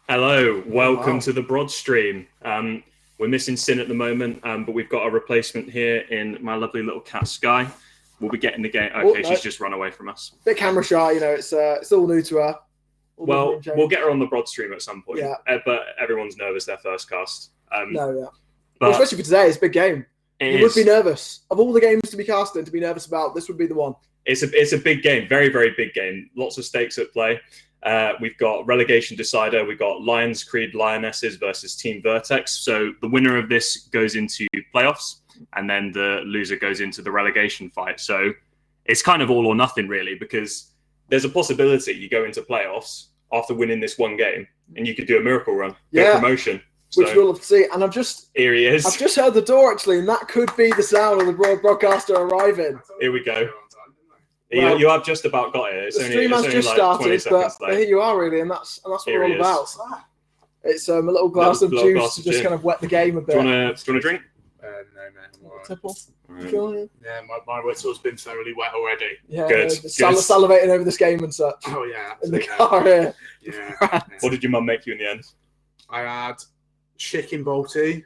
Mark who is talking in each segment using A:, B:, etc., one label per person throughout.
A: Hello, welcome to the Broad Stream. We're missing Sin at the moment, but we've got a replacement here in my lovely little cat Sky. We'll be getting the game. Okay, she's just run away from us.
B: Bit camera shy, you know. It's all new to her.
A: Well, we'll get her on the Broad Stream at some point. Yeah. But everyone's nervous their first cast.
B: Well, especially for today, it's a big game. You would be nervous. Of all the games to be casting, to be nervous about, this would be the one.
A: It's a big game, very, very big game. Lots of stakes at play. We've got relegation decider. We've got Lions Creed Lionesses versus Team Vertex. So the winner of this goes into playoffs, and then the loser goes into the relegation fight. So it's kind of all or nothing, really, because there's a possibility you go into playoffs after winning this one game, and you could do a miracle run, get promotion.
B: Which we'll have to see. And
A: here he is.
B: I've just heard the door, actually, and that could be the sound of the broadcaster arriving.
A: Here we go. Well, you have just about got it.
B: The stream has just started, but here you are, really, and that's what we're all about. It's a little glass of juice to just kind of wet the game a bit.
A: Do you want to drink?
C: No, man. I'm all right.
B: Tipple?
A: Right.
C: Yeah, my whistle's been thoroughly wet already.
B: Yeah, good. Salivating over this game and such.
C: Oh, yeah.
B: In the car here.
C: Yeah.
A: What did your mum make you in the end?
C: I had chicken bolty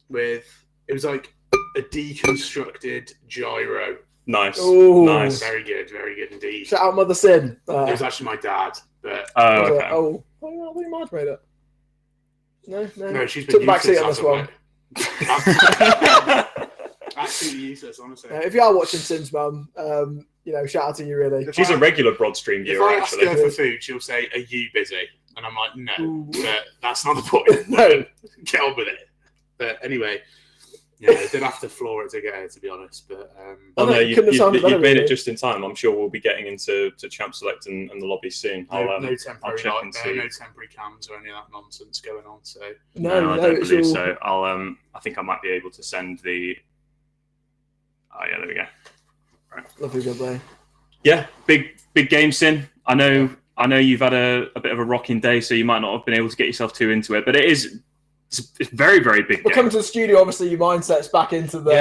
C: with, it was like a deconstructed gyro.
A: Nice.
B: Ooh.
A: Nice.
C: Very good indeed.
B: Shout out Mother Sin.
C: It was actually my dad, but
A: okay.
B: I think Marge made it. No,
C: she's been
B: took the back seat on this one.
C: Absolutely useless, honestly.
B: If you are watching Sin's mum, shout out to you, really.
A: She's a regular Broad Stream viewer, actually.
C: If I ask her for food, she'll say, "Are you busy?" And I'm like, "No," but that's not the point.
B: No,
C: get on with it. But anyway. Yeah, I did have to floor it to get here, to be honest. But
A: you've made it just in time. I'm sure we'll be getting into Champ Select and the lobby soon.
C: No temporary cams or any of that nonsense going on. So
A: no, I don't believe so. I think I might be able to send the. Oh yeah, there we go. Right.
B: Lovely good play.
A: Yeah, big game, Sin. I know you've had a bit of a rocking day, so you might not have been able to get yourself too into it, but it's very, very big.
B: But coming to the studio, obviously, your mindset's back into the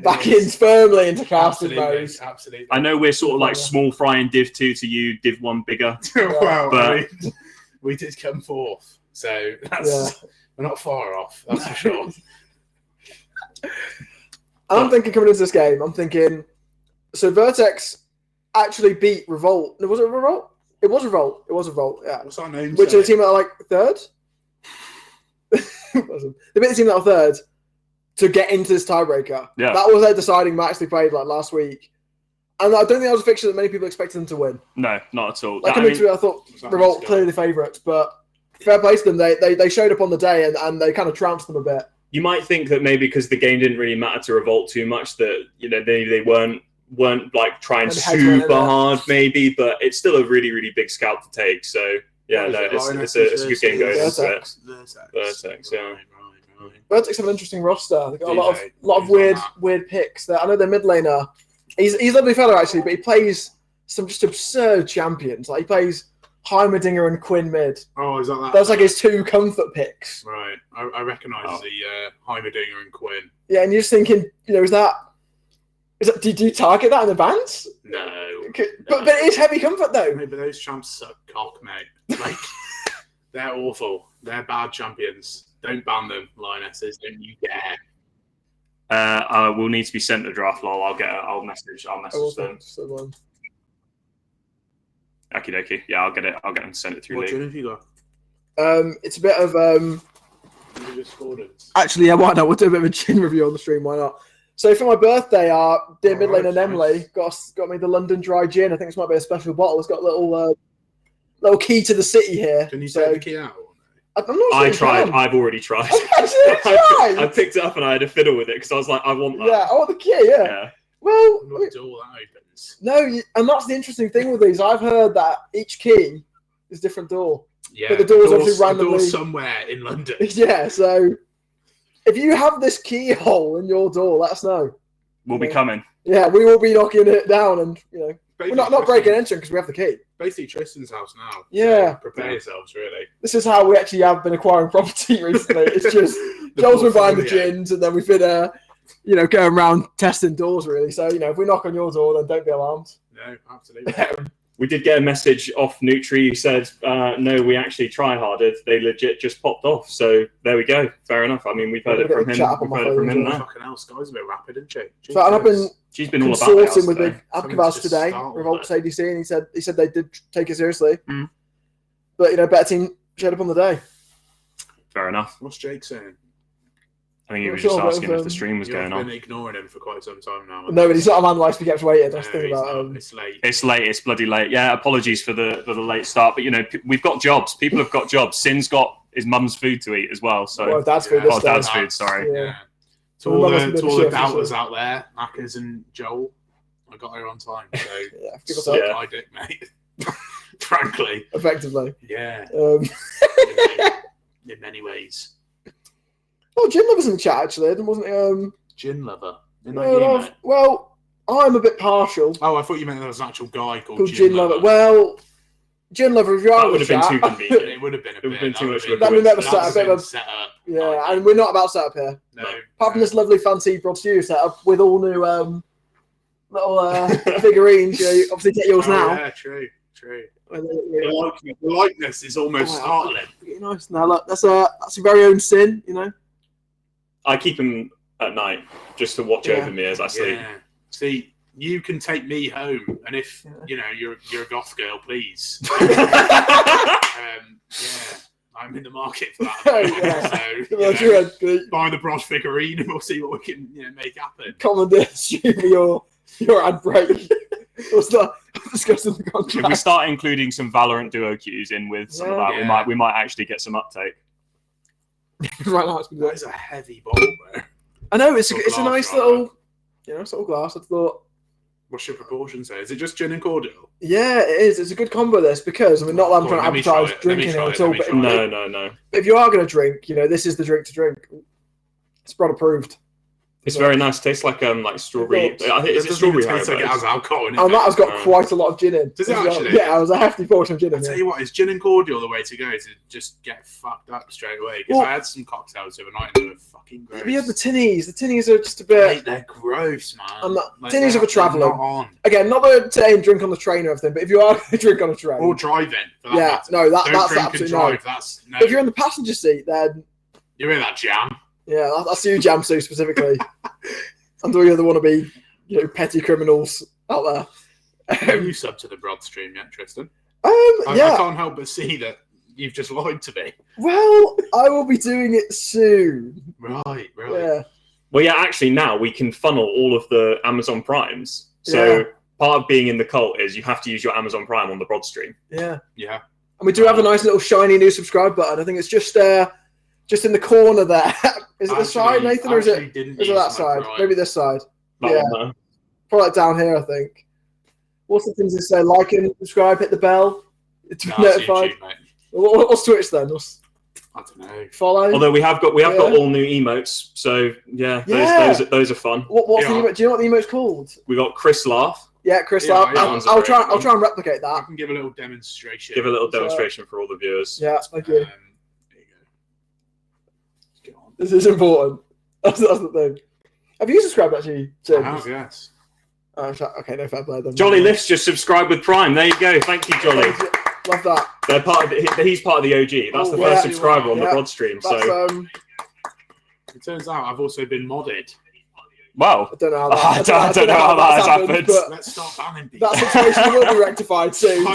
B: back in firmly into casting mode.
C: Absolutely.
A: I know we're sort of like small fry in Div 2 to you, Div 1 bigger.
C: Well,
A: but
C: we did come fourth, so we're not far off. That's for sure.
B: I'm thinking coming into this game, so Vertex actually beat Revolt. Was it Revolt? It was Revolt. Yeah.
C: What's our name?
B: Which are the team that are like third? They beat the team that were third to get into this tiebreaker.
A: Yeah.
B: That was their deciding match they played like last week. And I don't think that was a fixture that many people expected them to win.
A: No, not at all.
B: Like, coming to it, I thought Revolt clearly the favourites, but fair play to them. They showed up on the day and they kind of trounced them a bit.
A: You might think that maybe because the game didn't really matter to Revolt too much, that they weren't like trying super hard, maybe, but it's still a really, really big scalp to take. So yeah, no, it's a good game going into it. Vertex, yeah.
B: Vertex have an interesting roster. They've got a lot of weird picks. I know their mid laner. He's a lovely fellow actually, but he plays some just absurd champions. Like he plays Heimerdinger and Quinn mid.
C: Oh, is that?
B: That's like his 2 comfort picks.
C: Right, I recognise the Heimerdinger and Quinn.
B: Yeah, and you're just thinking, is that? Do you target that in advance?
C: No.
B: But it is heavy comfort though.
C: No, but those champs suck cock, mate. Like they're awful. They're bad champions. Don't ban them, Lionesses. Don't you dare.
A: We'll need to be sent a draft lol. I'll message them. Okie dokie. Yeah, I'll get them to send it through.
C: What gin have you got?
B: It's a bit of Actually, yeah, why not? We'll do a bit of a gin review on the stream. Why not? So for my birthday, our dear mid laner Emily got me the London Dry Gin. I think this might be a special bottle. It's got a little key to the city here.
C: Can you take the key out?
B: I'm not sure.
A: I tried. I've already tried. I picked it up and I had a fiddle with it because I was like, I want that.
B: Yeah, I want the key. Yeah. Well,
C: not door that opens.
B: No, and that's the interesting thing with these. I've heard that each key is a different door.
C: Yeah,
B: but the door's obviously randomly
C: somewhere in London.
B: Yeah, so if you have this keyhole in your door, let us know.
A: We'll be coming.
B: Yeah, we will be knocking it down, and we're not breaking entry because we have the key.
C: Basically, Tristan's house now.
B: Yeah,
C: so prepare yourselves. Really,
B: this is how we actually have been acquiring property recently. It's just Joel's been buying the gins, and then we've been going around testing doors. Really, so if we knock on your door, then don't be alarmed.
C: No, absolutely.
A: We did get a message off Nutri who said, no, we actually try harder. They legit just popped off. So there we go. Fair enough. I mean, we've heard it from him. We've heard it from him now.
C: Fucking hell, Sky's a bit rapid, isn't she?
B: So I've been
A: all about
B: consorting with Big Abkavaz today, Revolt's ADC, and he said they did take it seriously.
A: Mm.
B: But, better team showed up on the day.
A: Fair enough.
C: What's Jake saying?
A: I think he was just asking if the stream was going on.
C: I've been ignoring him for quite some time now.
B: No, but he's not a man likes to be kept waiting. That's the thing about him.
C: It's late.
A: It's late. It's bloody late. Yeah, apologies for the late start. But, we've got jobs. People have got jobs. Sin's got his mum's food to eat as well. So,
B: well, dad's food.
A: Oh, dad's food, sorry.
C: Yeah. To all the doubters out there, Mackers and Joel, I got here on time. So,
B: give us up.
C: My dick, mate. Frankly.
B: Effectively.
C: Yeah. In many ways.
B: Oh, Gin Lover's in the chat, actually. Wasn't he?
C: Gin Lover?
B: Well, I'm a bit partial.
C: Oh, I thought you meant there was an actual guy called
B: Gin Lover. Well, Gin Lover, if you are
A: that would have been too convenient.
C: It would have been
A: too much.
B: That would never set up.
C: Yeah,
B: and we're not about setup here.
C: No.
B: Apart from this lovely fancy Broad Studio setup with all new little figurines. You obviously get yours now.
C: Yeah, true. The likeness is almost startling.
B: Nice. Now look, that's your very own Sin.
A: I keep him at night just to watch over me as I sleep.
C: Yeah. See, you can take me home, and if you're a goth girl, please. I'm in the market for that. So buy the Broad figurine, and we'll see what we can make happen.
B: Commandeer your ad break. What's that? Discussing the contract.
A: If we start including some Valorant duo queues in with some of that, we might actually get some uptake.
B: Right now,
C: that is a heavy ball, bro.
B: I know it's a nice little, sort of glass. I thought.
C: What's your proportions there? Is it just gin and cordial?
B: Yeah, it is. It's a good combo. This because not that I'm trying to advertise drinking here at all. But
A: no.
B: If you are going to drink, this is the drink to drink. It's Broad approved.
A: It's very nice. It tastes like strawberry. I think it's strawberry.
C: It has alcohol in it.
B: And that has got quite a lot of gin in.
C: Does it actually?
B: Yeah, it was a hefty portion of gin in.
C: I tell you what, is gin and cordial the way to go? To just get fucked up straight away? Because I had some cocktails the other night and they were fucking gross.
B: We have the tinnies. The tinnies are just a bit.
C: Mate, they're gross, man.
B: Tinnies are for travelling. Again, not to drink on the train or everything, but if you are going to drink on a train
C: or driving,
B: that's absolutely no. If you're in the passenger seat, then
C: you're in that jam.
B: Yeah, that's you, Jamsu, specifically. And all the other wannabe, petty criminals out there.
C: Have you sub to the Broad stream yet, Tristan?
B: I
C: can't help but see that you've just lied to me.
B: Well, I will be doing it soon.
C: Right.
B: Yeah.
A: Well, yeah, actually now we can funnel all of the Amazon Primes. So part of being in the cult is you have to use your Amazon Prime on the Brod stream.
B: Yeah.
C: Yeah.
B: And we do have a nice little shiny new subscribe button. I think it's just in the corner there. Is it the side, Nathan, or is it that side?
C: Prime.
B: Maybe this side.
A: That one there.
B: Probably down here, I think. What's the things that say? Like and subscribe, hit the bell to be notified.
C: YouTube, mate.
B: What's Twitch then?
C: I don't know.
B: Follow.
A: Although we have got all new emotes, so those are fun.
B: What's the emote? Do you know what the emote's called?
A: We got Chris Laugh.
B: Yeah, Chris
C: Yeah,
B: Laugh.
C: yeah.
B: I'll try and replicate
C: I
B: that.
C: can give a little demonstration.
A: Give a little demonstration for all the viewers.
B: Yeah, thank you.
C: There you go. Get on.
B: This is important. That's the thing. Have you subscribed actually?
C: I have, yes.
B: Oh, okay, no fair play then.
A: Jolly Lifts just subscribed with Prime. There you go. Thank you, Jolly.
B: Love that.
A: They're part of he's part of the OG. That's the first subscriber on the Brod stream. So
C: It turns out I've also been modded.
A: wow.
B: I don't know how
A: I don't know how that has happened.
B: But
C: Let's start banning people.
B: that situation will be rectified soon.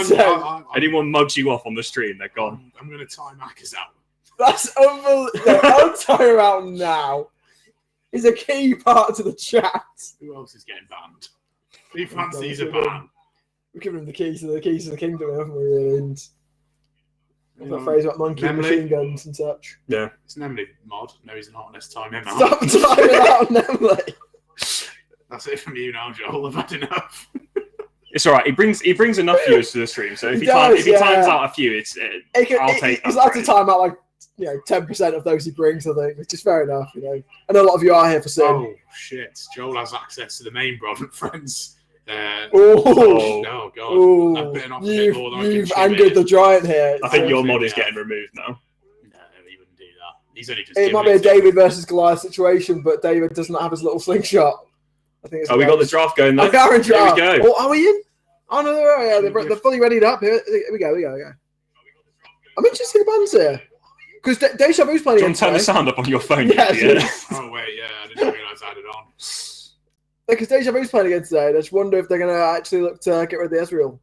A: Anyone mugs you off on the stream, they're gone.
C: I'm going to tie Macca's out.
B: That's unbelievable. I'll tire him out now. He's a key part to the chat.
C: Who else is getting banned? Who fancies a ban?
B: We've given him the keys to the kingdom, haven't we? Really? And that phrase about monkey machine guns and such.
A: Yeah.
C: It's Nemly mod. No, he's not. Let's time him out.
B: Stop timing out, Nemly.
C: That's it from you now, Joel. I've had enough.
A: It's all right. He brings enough viewers to the stream. So if he times out a few, I'll take.
B: He's allowed to time out 10% of those he brings. I think, which is fair enough. I know a lot of you are here for sin.
C: Oh shit! Joel has access to the main Brod and Friends.
B: Oh
C: god! I've bitten off a bit more than
B: you've angered the giant here.
A: I think your mod is getting removed now.
C: No, he wouldn't do that. He's only just.
B: It might be a David versus Goliath situation, but David does not have his little slingshot. I think.
A: We got the draft going there.
B: Draft.
A: Here we go.
B: Oh, are we in? Oh no, they're fully readied up. Here we go. I'm interested in the bands here because Deja Vu's playing.
A: John, turn the sound up on your phone.
B: Yeah.
C: Oh wait, yeah, I didn't realise I had it on.
B: Because Deja Vu's playing again today, and I just wonder if they're going to actually look to get rid of the Ezreal.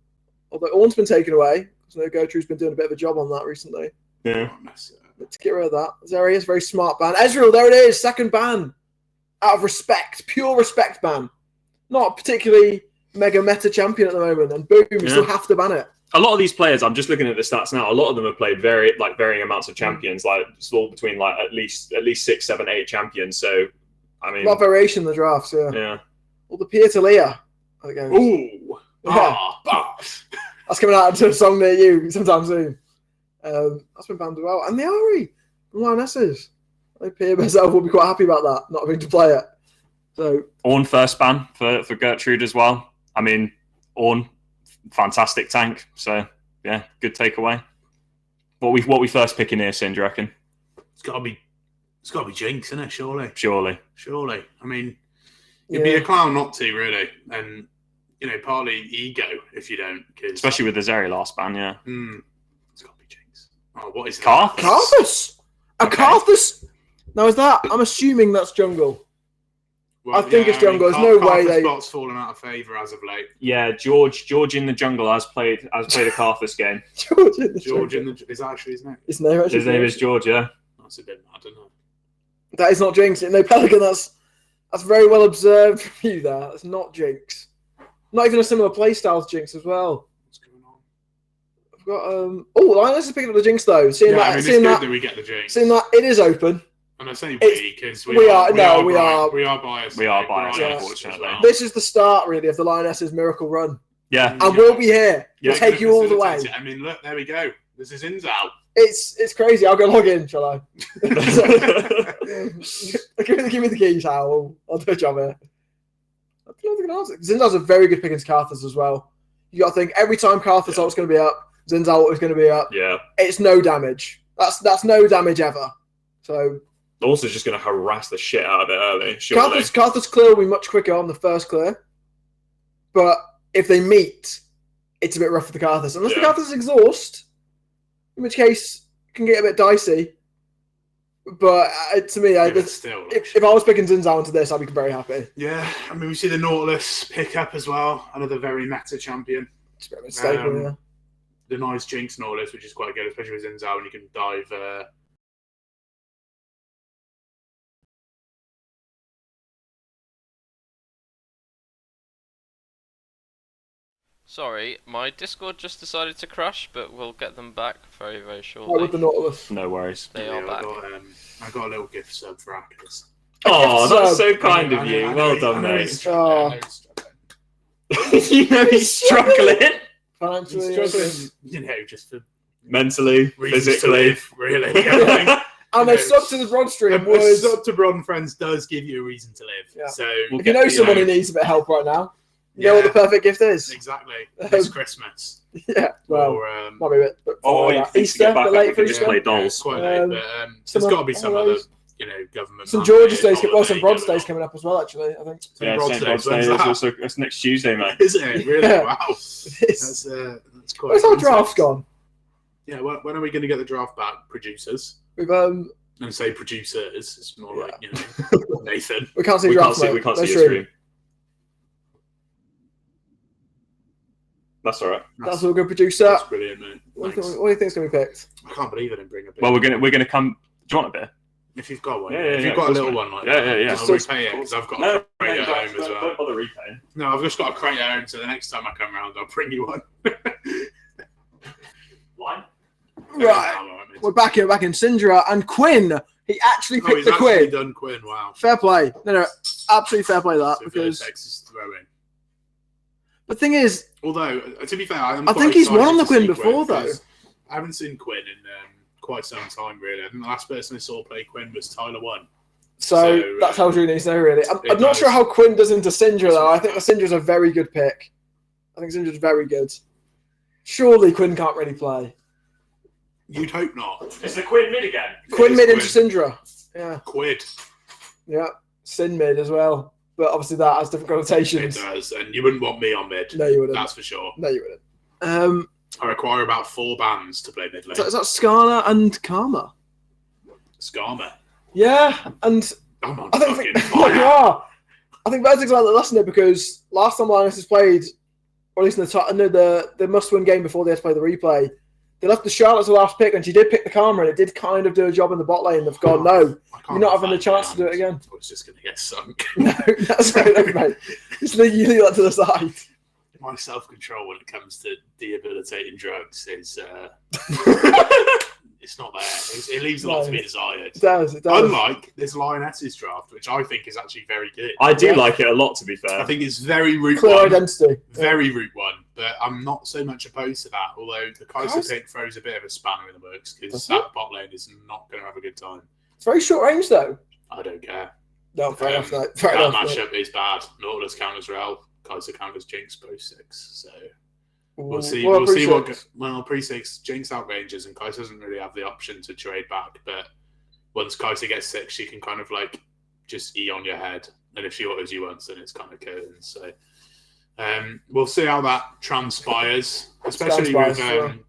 B: Although Ornn's been taken away, so Gertrude's been doing a bit of a job on that recently.
A: Yeah.
B: Let's get rid of that. There he is, very smart ban. Ezreal, there it is, second ban. Out of respect, pure respect ban. Not particularly mega meta champion at the moment, and boom, you still have to ban it.
A: A lot of these players, I'm just looking at the stats now. A lot of them have played varying amounts of champions, it's all between at least 6, 7, 8 champions. So, I mean,
B: a lot of variation in the drafts. Yeah. Well, the Pia Talia.
A: Ooh.
B: That's coming out into a song near you sometime soon. That's been banned as well. And the Ari from Lionesses. I think Pia herself will be quite happy about that, not having to play it. So
A: Ornn first ban for Gertrude as well. I mean, Ornn, fantastic tank. So yeah, good takeaway. What we first picking here, Sin, do you reckon?
C: It's got to be Jinx, isn't it?
A: Surely.
C: I mean, you'd be a clown not to, really, and partly ego if you don't,
A: especially with the Zeri last ban. Yeah.
C: It's got to be Jinx. Oh, what is
A: Karthus?
B: Karthus? Karthus? Now is that? I'm assuming that's jungle.
C: Well,
B: I think it's jungle. There's no way they.
C: Spot's fallen out of favour as of late.
A: Yeah, George in the jungle has played a Karthus game.
C: George in the is that actually his name?
B: His name
A: is George. Yeah.
C: That's a bit. I don't know.
B: That is not Jinx. No, Pelican. That's very well observed from you there. That's not Jinx. Not even a similar playstyle to Jinx as well.
C: What's going on?
B: I've got Lioness is picking up the Jinx though.
C: It's good that we get the Jinx.
B: Seeing that it is open.
C: And I say we because
B: we are
C: biased.
A: We are biased, unfortunately.
C: Well.
B: This is the start really of the Lionesses miracle run.
A: Yeah.
B: And we'll be here. We'll take you all the way.
C: I mean, look, there we go. This is Inzal.
B: It's crazy. I'll go log in, shall I? Give me the keys, Hal. I'll do a job here. I don't think I can answer. Zinzal's a very good pick against Karthus as well. You got to think every time Karthus ult's going to be up, Zinzal is going to be up.
A: Yeah.
B: It's no damage. That's no damage ever. So.
A: Also, just going to harass the shit out of it early.
B: Karthus clear will be much quicker on the first clear. But if they meet, it's a bit rough for the Karthus. Unless the Karthus exhaust, in which case it can get a bit dicey. But to me, if I was picking Zinzal into this, I'd be very happy.
C: Yeah, I mean, we see the Nautilus pick up as well. Another very meta champion.
B: It's a bit of a staple, yeah.
C: The nice Jinx Nautilus, which is quite good, especially with Zinzal, and you can dive
D: Sorry, my Discord just decided to crash, but we'll get them back very, very
B: Right,
D: shortly.
B: with the Nautilus.
A: No worries.
D: They are back.
C: I got a little gift sub for Akers.
A: Oh, that's so
C: I
A: kind
C: know,
A: of you.
C: I know,
A: Well
C: I
A: done,
C: know
A: mate.
C: he's struggling, I know he's struggling.
A: You know he's struggling.
B: Financially,
C: He's struggling, you know, just for
A: Mentally,
C: reasons to
A: physically.
C: live, really. I think.
B: And a sub to the Broad stream
C: A
B: would...
C: sub to Bron Friends does give you a reason to live.
B: Yeah.
C: So
B: If you know someone who needs a bit of help right now, you know what the perfect gift is.
C: Exactly. This Christmas.
B: Yeah, well,
C: Or,
B: might be a bit Easter,
A: get back
B: but late
A: up
B: for
A: and
B: Easter.
A: play dolls.
C: Quite late, but there's got to be some other, government.
B: St George's Day's
C: holiday
B: well, St Brod's
C: going
B: Day's
C: on.
B: coming up as well, actually, I think.
A: Yeah,
C: Brod's
A: St. Brod's
C: Day,
A: Day
C: when's
A: is
C: that?
A: that's next Tuesday, mate.
C: Is it? Really?
B: Yeah.
C: Wow.
B: It's-
C: That's quite.
B: Where's our
C: expensive.
B: draft gone?
C: Yeah, when are we going to get the draft back? Producers.
B: We've
C: And say producers. It's more like, Nathan.
B: we can't see
A: We can't
B: draft.
A: see.
B: mate.
A: We can't
B: No
A: see your screen. That's all right.
B: That's all good, producer.
C: That's brilliant, mate.
B: What do
C: Thanks.
B: you think's going to be picked?
C: I can't believe I didn't bring a beer.
A: Well, we're gonna come. Do you want a beer?
C: If you've got one,
A: Yeah,
C: if
A: yeah,
C: you've got a
A: of
C: little
A: course,
C: one like
A: Yeah,
C: that,
A: yeah, yeah.
C: I'll repay it because I've got
A: No,
C: a crate at home as
A: don't
C: well.
A: bother repaying.
C: No, I've just got a crate at home, so the next time I come round, I'll bring you one.
A: Line?
B: Right. We're back here, back in Syndra, and Quinn. He actually
C: Oh,
B: picked
C: he's
B: the
C: actually
B: Quinn.
C: done Quinn. Wow.
B: Fair play. No, absolutely fair play that
C: So
B: because.
C: Vertex is throwing.
B: The thing is,
C: Although, to be fair,
B: I think he's won on the Quinn before, though.
C: I haven't seen Quinn in quite some time, really. I think the last person I saw play Quinn was Tyler One.
B: so that tells you what you need to know, really. I'm not sure how Quinn does into Syndra, though. I think the Syndra's a very good pick. I think Syndra's very good. Surely Quinn can't really play.
C: You'd hope not.
A: It's the Quinn mid again.
B: Quinn
C: is
B: mid into
C: Quinn.
B: Syndra. Yeah.
C: Quid.
B: Yeah. Sin mid as well. But obviously that has different
C: It
B: connotations.
C: does, and you wouldn't want me on mid.
B: No, you wouldn't.
C: That's for sure.
B: No, you wouldn't.
C: I require about 4 bands to play mid lane.
B: Is that Scala and Karma?
C: Skarma.
B: Yeah, and
C: I'm on
B: I think
C: fucking
B: you
C: fire.
B: are. I think Vertex learned the lesson there because last time Lionesses played, or at least in the must-win game before they had to play the replay, they left the Charlotte as the last pick, and she did pick the Karma, and it did kind of do a job in the bot lane. They've gone, no, you're not having the chance to do it again.
C: I was just going to get sunk.
B: No, that's fair enough, mate. Just leave that to the side.
C: My self-control when it comes to debilitating drugs is it's not there. It leaves a lot to be desired.
B: It does.
C: Unlike this Lionesses draft, which I think is actually very good.
A: I do like it a lot, to be fair.
C: I think it's very route
B: Clear
C: one.
B: identity.
C: Very route one, but I'm not so much opposed to that. Although the Kaiser pick throws a bit of a spanner in the works because that bot lane is not going to have a good time.
B: It's very short range, though.
C: I don't care.
B: No, fair enough. Fair
C: That
B: enough.
C: matchup is bad. Nautilus counters Rel, Kaiser counters Jinx post 6. So we'll see.
B: Well,
C: We'll see what.
B: pre-six.
C: Well, pre-6 Jinx outranges and Kaiser doesn't really have the option to trade back. But once Kaiser gets 6, she can kind of like just E on your head, and if she autos you once, then it's kind of curtains. So we'll see how that transpires, especially with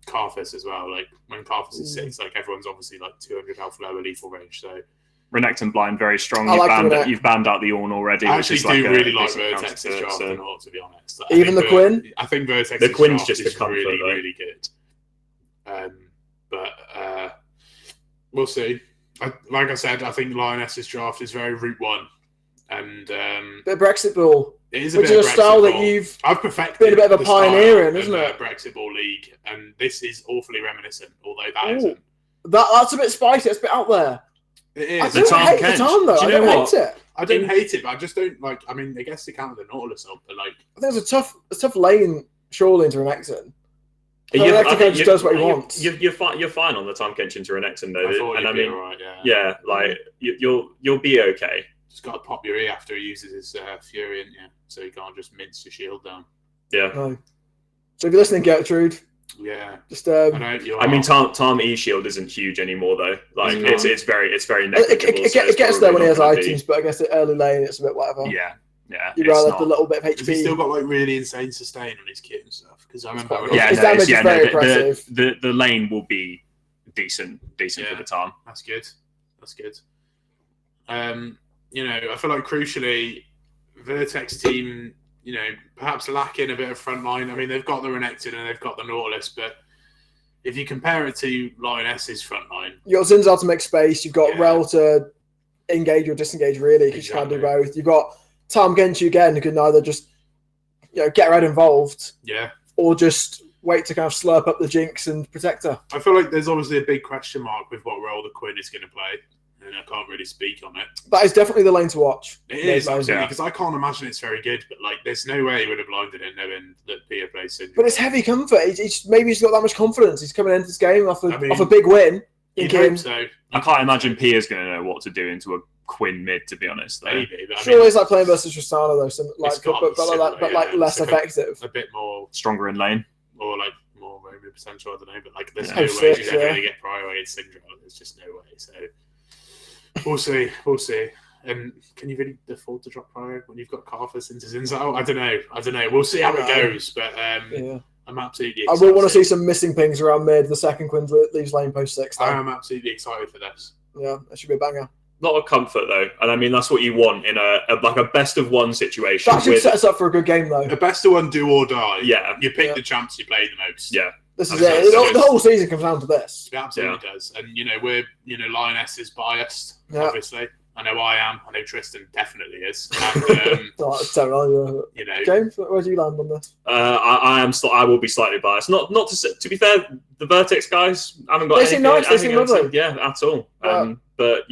C: Karthus as well. Like when Karthus is 6, like everyone's obviously like 200 health lower lethal range. So
A: Renekton blind very strong.
B: I like
A: You've banned out the Ornn already.
C: I
A: which
C: actually
A: is like
C: do
A: a
C: really like
A: decent counter
C: Vertex's
A: to it,
C: draft
A: so-
C: and all, to be honest.
B: Even the Quinn?
C: I think Vertex's
A: The Quinn's
C: draft
A: just
C: is
A: a comfort,
C: really,
A: though.
C: really good. But we'll see. Like I said, I think Lioness's draft is very route one. And
B: Bit of Brexit ball.
C: it is a
B: Which
C: bit
B: is
C: of
B: a style
C: Brexit
B: that
C: ball.
B: you've
C: I've perfected
B: been a bit of a
C: the style
B: pioneer in,
C: of,
B: isn't it?
C: Brexit Ball League, and this is awfully reminiscent, although that
B: Ooh.
C: isn't.
B: That's a bit spicy. It's a bit out there.
C: It
B: I
C: is.
B: don't
A: Tom
B: hate
A: Kench.
B: the Tom, though.
A: Do
B: I
A: you know
B: don't
A: what?
B: hate it.
C: I don't hate it, but I just don't like. I mean, I guess to counter the Nautilus up, but like,
B: I think it's a tough lane, surely, into Renekton.
A: Yeah,
B: I think he just does what he wants.
A: You're fine on the Tom Kench into Renekton though,
C: I thought
A: and
C: you'd
A: I
C: be
A: mean,
C: alright, yeah.
A: yeah, like you'll be okay.
C: Just got to pop your E after he uses his Fury, in you, so he can't just mince your shield down.
A: Yeah.
B: No. So if you're listening, Gertrude,
C: Yeah,
B: just
C: I know you
A: I mean,
C: are.
A: Tom E Shield isn't huge anymore though. Like
C: It's
A: it's very
B: it
A: negligible. so it's
B: gets there when he has
A: probably not gonna
B: items, but I guess the early lane it's a bit whatever.
A: be- Yeah.
B: You'd
A: it's
B: rather
A: not-
B: have the little bit of
C: Has he
B: HP.
C: still got like really insane sustain on his kit and stuff? Because I remember.
B: quite
A: Yeah,
B: His
A: no,
B: damage
A: it's-
B: is very
A: no,
B: impressive.
A: the lane will be decent
C: Yeah.
A: for the Tom.
C: That's good. That's good. I feel like crucially, Vertex team, perhaps lacking a bit of front line. I mean, they've got the Renekton and they've got the Nautilus, but if you compare it to Lioness's front line,
B: You've got Zinzal to make space. You've got
C: Yeah.
B: Rel to engage or disengage, really, because you can't do
C: Exactly.
B: both. You've got Tom Genchi again, who can either just get red involved,
C: yeah,
B: or just wait to kind of slurp up the jinx and protect her.
C: I feel like there's obviously a big question mark with what role the Queen is going to play, and I can't really speak on it.
B: That is definitely the lane to watch.
C: It is, absolutely, because I can't imagine it's very good, but like, there's no way he would have blinded it knowing that Pia plays Syndra.
B: But it's heavy comfort. Maybe he's got that much confidence. He's coming into this game off a big win.
C: You'd hope so.
A: I can't imagine Pia's going to know what to do into a Quinn mid, to be honest. Though.
C: Maybe, but
B: sure, it's like playing versus Tristana though, but less
C: like
B: effective,
C: a bit more
A: stronger in lane,
C: or like more roaming potential. I don't know, but like there's no way she's ever going to get prior against Syndra. There's just no way. So we'll see. And can you really afford to drop prior when you've got Karthus into Zinzao? I don't know. We'll see how it goes, but I'm absolutely excited.
B: I will want to see some missing pings around mid. The second Quinn leaves lane post 6.
C: I am absolutely excited for this.
B: Yeah, that should be a banger.
A: A lot of comfort though, and I mean that's what you want in a best of one situation.
B: That should set us up for a good game though.
C: A best of one, do or die.
A: Yeah,
C: you pick the champs you play the most.
A: Yeah,
B: this is it. The whole season comes down to this.
C: It absolutely does, and we're Lionesses biased, obviously. I know I am. I know Tristan definitely is. And,
B: James, where do you land on this?
A: I will be slightly biased. Not to be fair, the Vertex guys haven't got.
B: They seem nice. They seem lovely.
A: Yeah, at all. But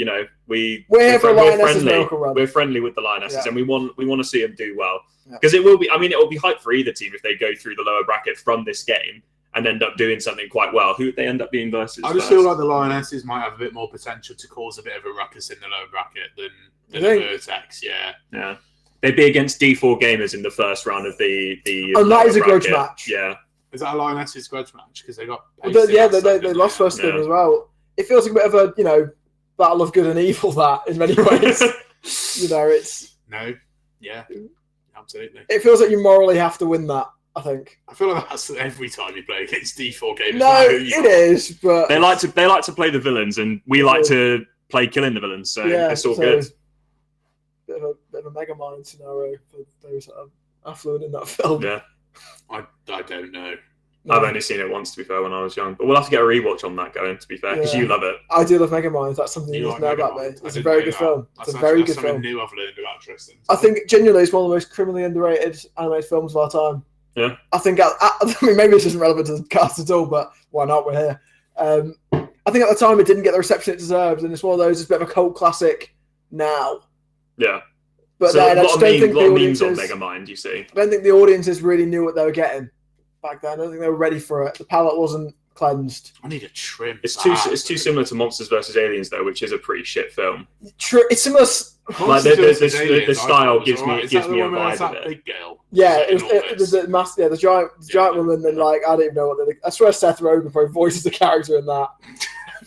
A: we're
B: here for Lionesses miracle run.
A: We're friendly with the Lionesses, and we want to see them do well because it will be. I mean, it will be hype for either team if they go through the lower bracket from this game and end up doing something quite well. Who they end up being versus?
C: I just feel like the Lionesses might have a bit more potential to cause a bit of a ruckus in the lower bracket than the Vertex. Yeah.
A: They'd be against D4 gamers in the first round of the.
B: And that is a grudge match.
A: Yeah.
C: Is that a Lionesses grudge match? Because they got.
B: They lost first game as well. It feels like a bit of a battle of good and evil. That in many ways, it's
C: absolutely.
B: It feels like you morally have to win that. I think.
C: I feel like that's every time you play against D4 games.
B: No, it is, but
A: they like to play the villains, and we like to play killing the villains. So it's all good.
B: Bit of a mega mind scenario for those that are affluent in that film.
A: Yeah,
C: I don't know.
A: No. I've only seen it once, to be fair, when I was young. But we'll have to get a rewatch on that going, to be fair, because you love it.
B: I do love Mega Minds. That's something you need to know about me. It's a very good film. It's a very good film.
C: New I've learned about Tristan.
B: I think genuinely it's one of the most criminally underrated animated films of our time.
A: Yeah.
B: I think, I mean, maybe this isn't relevant to the cast at all, but why not? We're here. I think at the time it didn't get the reception it deserved, and it's one of those, it's a bit of a cult classic now.
A: Yeah.
B: But
A: so
B: then I just don't think the
A: memes on Megamind, you see.
B: I don't think the audiences really knew what they were getting back then. I don't think they were ready for it. The palette wasn't cleansed.
C: I need a trim.
A: It's too similar to Monsters vs Aliens though, which is a pretty shit film.
B: It's similar.
A: Like the style gives me a vibe of it.
C: Big girl?
B: Yeah, the giant woman. And like I don't even know what I swear Seth Rogen probably voices the character in that.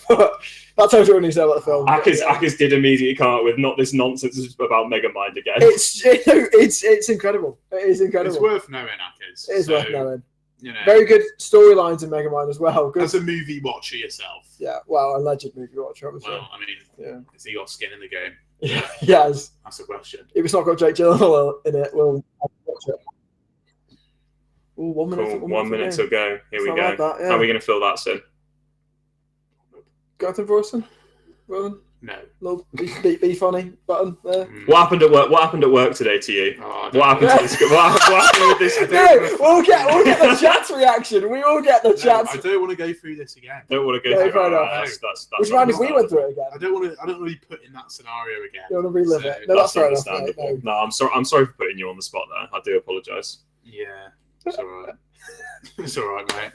B: But that's how everyone needs to know about the film.
A: Akers did immediately come out with not this nonsense about Megamind again.
B: It's incredible. It is incredible.
C: It's worth knowing, Akers.
B: It is worth knowing. Very good storylines in Megamind as well. Good.
C: As a movie watcher yourself.
B: Yeah, well, alleged movie watcher, obviously.
C: Well, I mean, has he got skin in the game?
B: Yeah, he has.
C: That's a question.
B: If it's not got Jake Gyllenhaal in it, we'll watch it. Ooh, 1 minute.
A: Cool. 1 minute to go. Here we go.
B: Like that,
A: How are we going to fill that soon?
B: Got anything for us, Rowan?
C: No.
B: Little be funny button there.
A: What happened at work? What happened at work today to you? What happened to this? What happened with this?
B: We'll get the chat's reaction. We all get the chat.
C: I don't want to go through this again.
A: Don't want to go through it. That's
B: Would you mind if we went through it again?
C: I don't want to be put in that scenario again.
B: You want to relive it? No, that's fair enough.
A: No, I'm sorry for putting you on the spot there. I do apologise.
C: Yeah, it's all right. It's all right, mate.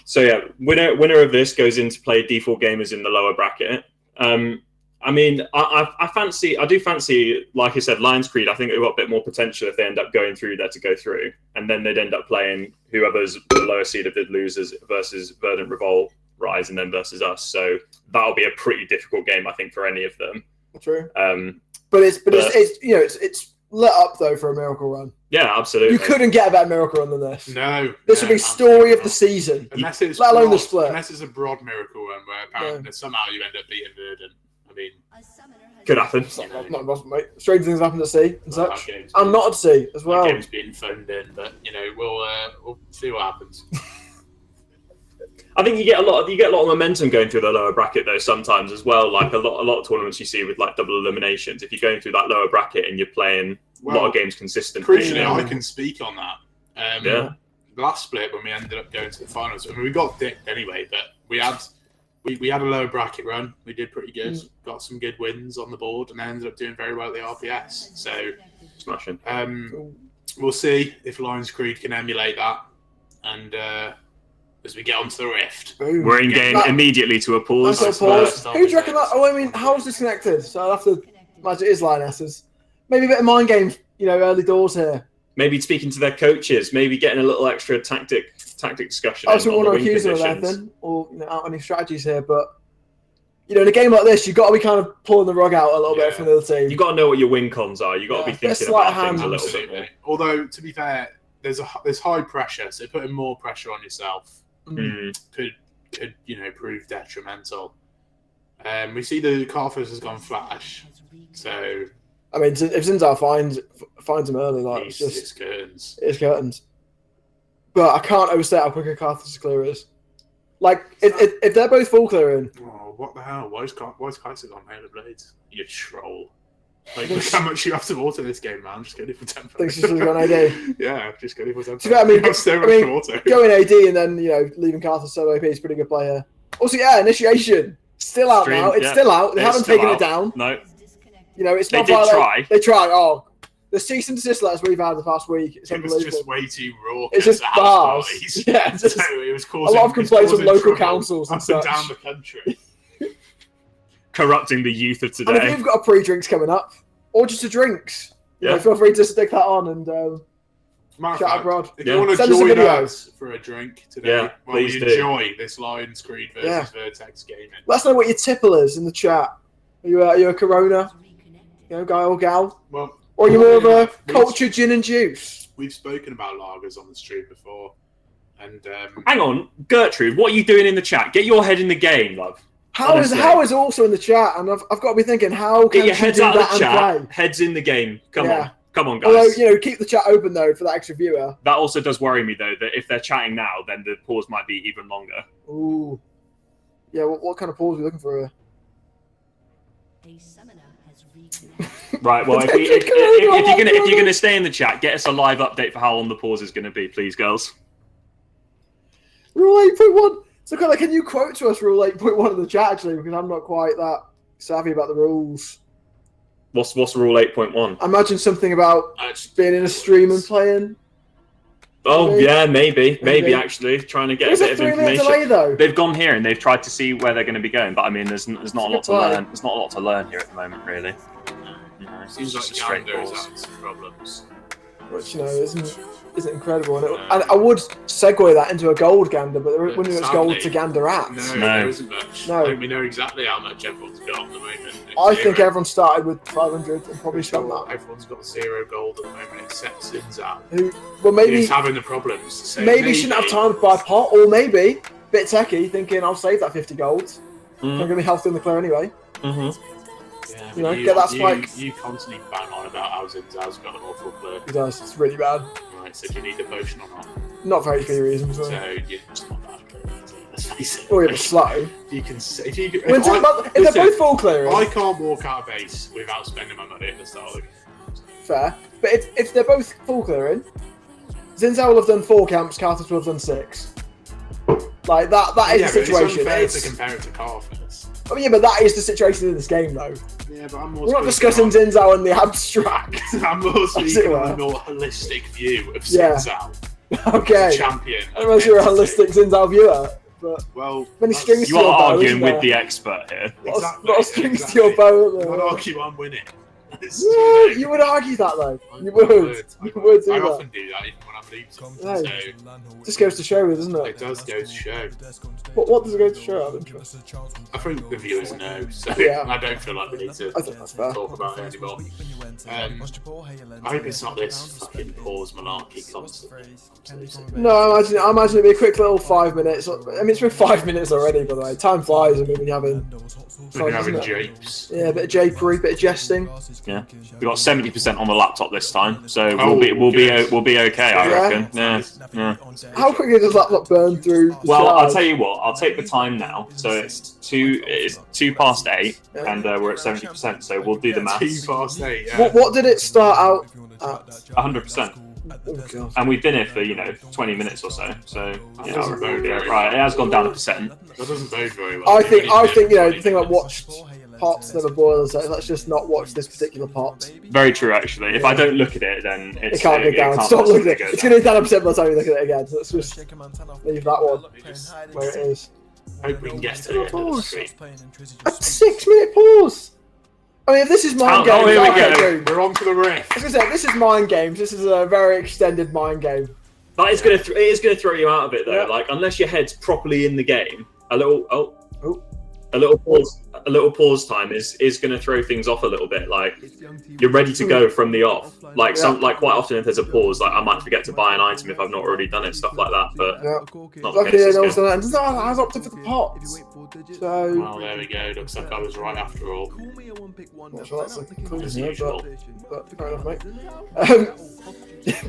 A: So yeah, winner of this goes in to play D4 gamers in the lower bracket. I mean, I do fancy, like I said, Lions Creed. I think they've got a bit more potential if they end up going through there to go through, and then they'd end up playing whoever's the lower seed of the losers versus Verdant Revolt, Rise, and then versus us. So that'll be a pretty difficult game, I think, for any of them.
B: True. But it's lit up though for a miracle run.
A: Yeah, absolutely.
B: You couldn't get a better miracle run than this.
C: No.
B: This would be story of the season.
C: Unless it's
B: let alone the split.
C: Unless it's a broad miracle run where apparently somehow you end up beating Verdant. I mean,
A: could happen.
B: Not impossible, mate. Strange things happen at sea and such. And not at sea as well.
C: Game's being phoned in, but we'll see what happens.
A: I think you get a lot of momentum going through the lower bracket though sometimes as well. Like a lot of tournaments you see with like double eliminations. If you're going through that lower bracket and you're playing lot of games consistently.
C: Crucially, I can speak on that. Last split when we ended up going to the finals, I mean, we got dicked anyway, but we had a lower bracket run. We did pretty good. Got some good wins on the board, and ended up doing very well at the RPS. So,
A: smashing.
C: We'll see if Lions Creed can emulate that, and as we get onto the Rift,
A: we're in game immediately to a pause.
B: Who do you reckon that? Oh, I mean, how is this connected? So I'll have to imagine it is Lionesses. Maybe a bit of mind games, early doors here.
A: Maybe speaking to their coaches, maybe getting a little extra tactic discussion.
B: I also want to accuse them of anything or out any strategies here, but in a game like this, you've got to be kind of pulling the rug out a little bit from the other team.
A: You've got to know what your win cons are. You've got to be thinking about things a little bit more.
C: Although, to be fair, there's high pressure, so putting more pressure on yourself could prove detrimental. We see the Carthus has gone flash, so.
B: I mean, if Zinzao finds him early, like
C: it's curtains.
B: It's curtains. But I can't overstate how quick a Carthus clear is. Like, if they're both full clearing.
C: Oh, what the hell? Why is Kaiser on Halo Blades? You troll. Like, look how much you have to water this game, man. Just go for tempo.
B: Thinks she's gone AD.
C: Yeah, just go for tempo.
B: I mean, going AD and then, leaving Carthus solo AP is a pretty good player. Also, initiation. Still out now. It's still out. They haven't taken it down.
A: No.
B: It's
A: they
B: not
A: did try.
B: They tried. Oh, the cease and desist letters we've had the past week. It
C: was just way too raw.
B: It's just bars. Yeah,
C: so it was causing
B: a lot of complaints from local councils
C: up and down the country.
A: Corrupting the youth of today.
B: And if you've got a pre-drinks coming up, or just a drinks, feel free to stick that on and chat abroad.
C: If you want to join us for a drink today,
A: please
C: enjoy this Lions Creed versus Vertex gaming.
B: Let us know what your tipple is in the chat. Are you a Corona, guy or gal?
C: Well,
B: or are you more of a cultured gin and juice?
C: We've spoken about lagers on the stream before, and
A: hang on, Gertrude, what are you doing in the chat? Get your head in the game, love.
B: How is also in the chat, and I've got to be thinking, how can
A: your heads out of the chat?
B: Play?
A: Heads in the game. Come on, guys.
B: Although keep the chat open though for that extra viewer.
A: That also does worry me though, that if they're chatting now, then the pause might be even longer.
B: Ooh, yeah. What kind of pause are we looking for here?
A: Right, well, if you're gonna stay in the chat, get us a live update for how long the pause is gonna be, please, girls.
B: Rule 8.1. So, Connor, can you quote to us Rule 8.1 in the chat actually? Because I'm not quite that savvy about the rules.
A: What's Rule 8.1?
B: I imagine something about being in a stream and playing.
A: Oh maybe actually trying to get a bit of information.
B: Delay, though.
A: They've gone here and they've tried to see where they're going to be going, but I mean, there's not a lot to learn. There's not a lot to learn here at the moment, really.
C: Seems like Gander is having some problems,
B: which isn't incredible. And I would segue that into a gold Gander, but there wouldn't be gold to Gander at.
C: No, there isn't much. No, we know exactly how much everyone's got at the moment.
B: I think everyone started with 500 and probably spent that.
C: Everyone's got 0 gold at the moment except Zinzao.
B: Maybe
C: he's having the problems. So
B: maybe shouldn't have time to buy pot, or maybe bit techie, thinking I'll save that 50 gold. I'm going to be healthy in the clear anyway.
C: Yeah,
B: get that spike.
C: You constantly bang on about how Zinzao's got an awful clear.
B: He does. It's really bad.
C: Right, so do you need a potion or not?
B: Not very few reasons.
C: So yeah, it's not bad. Let's face it.
B: Or you're slow.
C: You can say if
B: they're both full clearing.
C: I can't walk out of base without spending my money at the start of the game.
B: Fair, but if they're both full clearing, Zinzao will have done 4 camps. Carthus will have done 6. Like that is the situation.
C: It's unfair to compare it to Carthus.
B: I mean, but that is the situation in this game, though.
C: Yeah, but
B: we're not discussing Zinzao in the abstract.
C: I'm more speaking on a more holistic view of Zinzao.
B: Okay.
C: As a champion.
B: I don't know if you're a holistic Zinzao viewer, but many strings to your bow.
A: You are arguing with the expert here.
C: Exactly.
B: Lot of strings to your bow.
C: I'd argue I'm winning.
B: You would argue that though. You would do that.
C: I often do that even when I'm losing.
B: So, just goes to show, doesn't it?
C: It does go to show.
B: What does it go to show?
C: I think the viewers know, so I don't feel like we need to talk about it anymore. I hope it's not this fucking pause malarkey constantly.
B: No, I imagine it'd be a quick little 5 minutes. I mean, it's been 5 minutes already, by the way. Time flies. I mean, when you're having
C: japes.
B: Yeah, a bit of japery, bit of jesting.
A: Yeah, we got 70% on the laptop this time, so we'll be okay, I reckon. Yeah.
B: How quickly does laptop burn through the
A: Well,
B: charge?
A: I'll tell you what. I'll take the time now. So it's 2:02, and we're at 70%. So we'll do the maths.
C: 2:08. Yeah.
B: What did it start out at?
A: 100%.
B: Oh, God.
A: And we've been here for 20 minutes or so. So right, it has gone down 1%.
C: That doesn't bode very well.
B: I think the thing about watched pots never boil. So let's just not watch this particular pot.
A: Very true, actually. If I don't look at it, then
B: It can't go down. Stop looking at it. It's going to be down 1% by the time you look at it again. So let's just leave that one where it is.
C: Hope we can get to the end of the stream.
B: A 6-minute pause. I mean, if this is mind games,
A: here we go.
C: We're on to the riff.
B: I was going to say, if this is mind games, this is a very extended mind game.
A: That is going to it is going to throw you out of it though.
B: Yeah.
A: Like unless your head's properly in the game, a little pause time is going to throw things off a little bit. Like you're ready to go from the off. Like quite often if there's a pause, like I might forget to buy an item if I've not already done it, stuff like that. But not the
B: Luckily,
A: case
B: I
A: this game.
B: was opted for the pots. So
C: Well, there we go. Looks like I was right after all.
B: not sure that's a conclusion
C: As
B: here,
C: usual.
B: but fair enough, mate.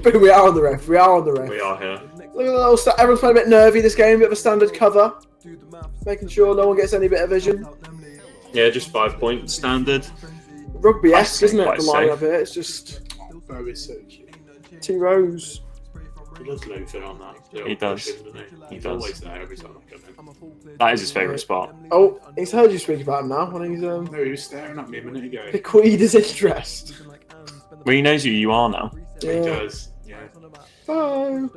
B: But we are on the ref. We are on the ref.
A: We are here.
B: Look at the little everyone's playing a bit nervy this game. Bit of a standard cover, making sure no one gets any bit of vision.
A: Yeah, just 5-point standard.
B: Rugby-esque, isn't it?
A: Quite
B: The line
A: safe.
B: up here. It's just
C: Oh, it's so cute.
B: 2 rows.
C: He does loaf it on that.
A: He does.
C: He's
A: does.
C: always there every time I come in.
A: That is his favourite spot.
B: Oh, he's heard you speak about him now. When he's
C: No, he was staring at me a minute ago.
B: bequeathed his interest.
A: Well, he knows who you are now.
C: He
B: Yeah.
C: does. Yeah.
B: Oh.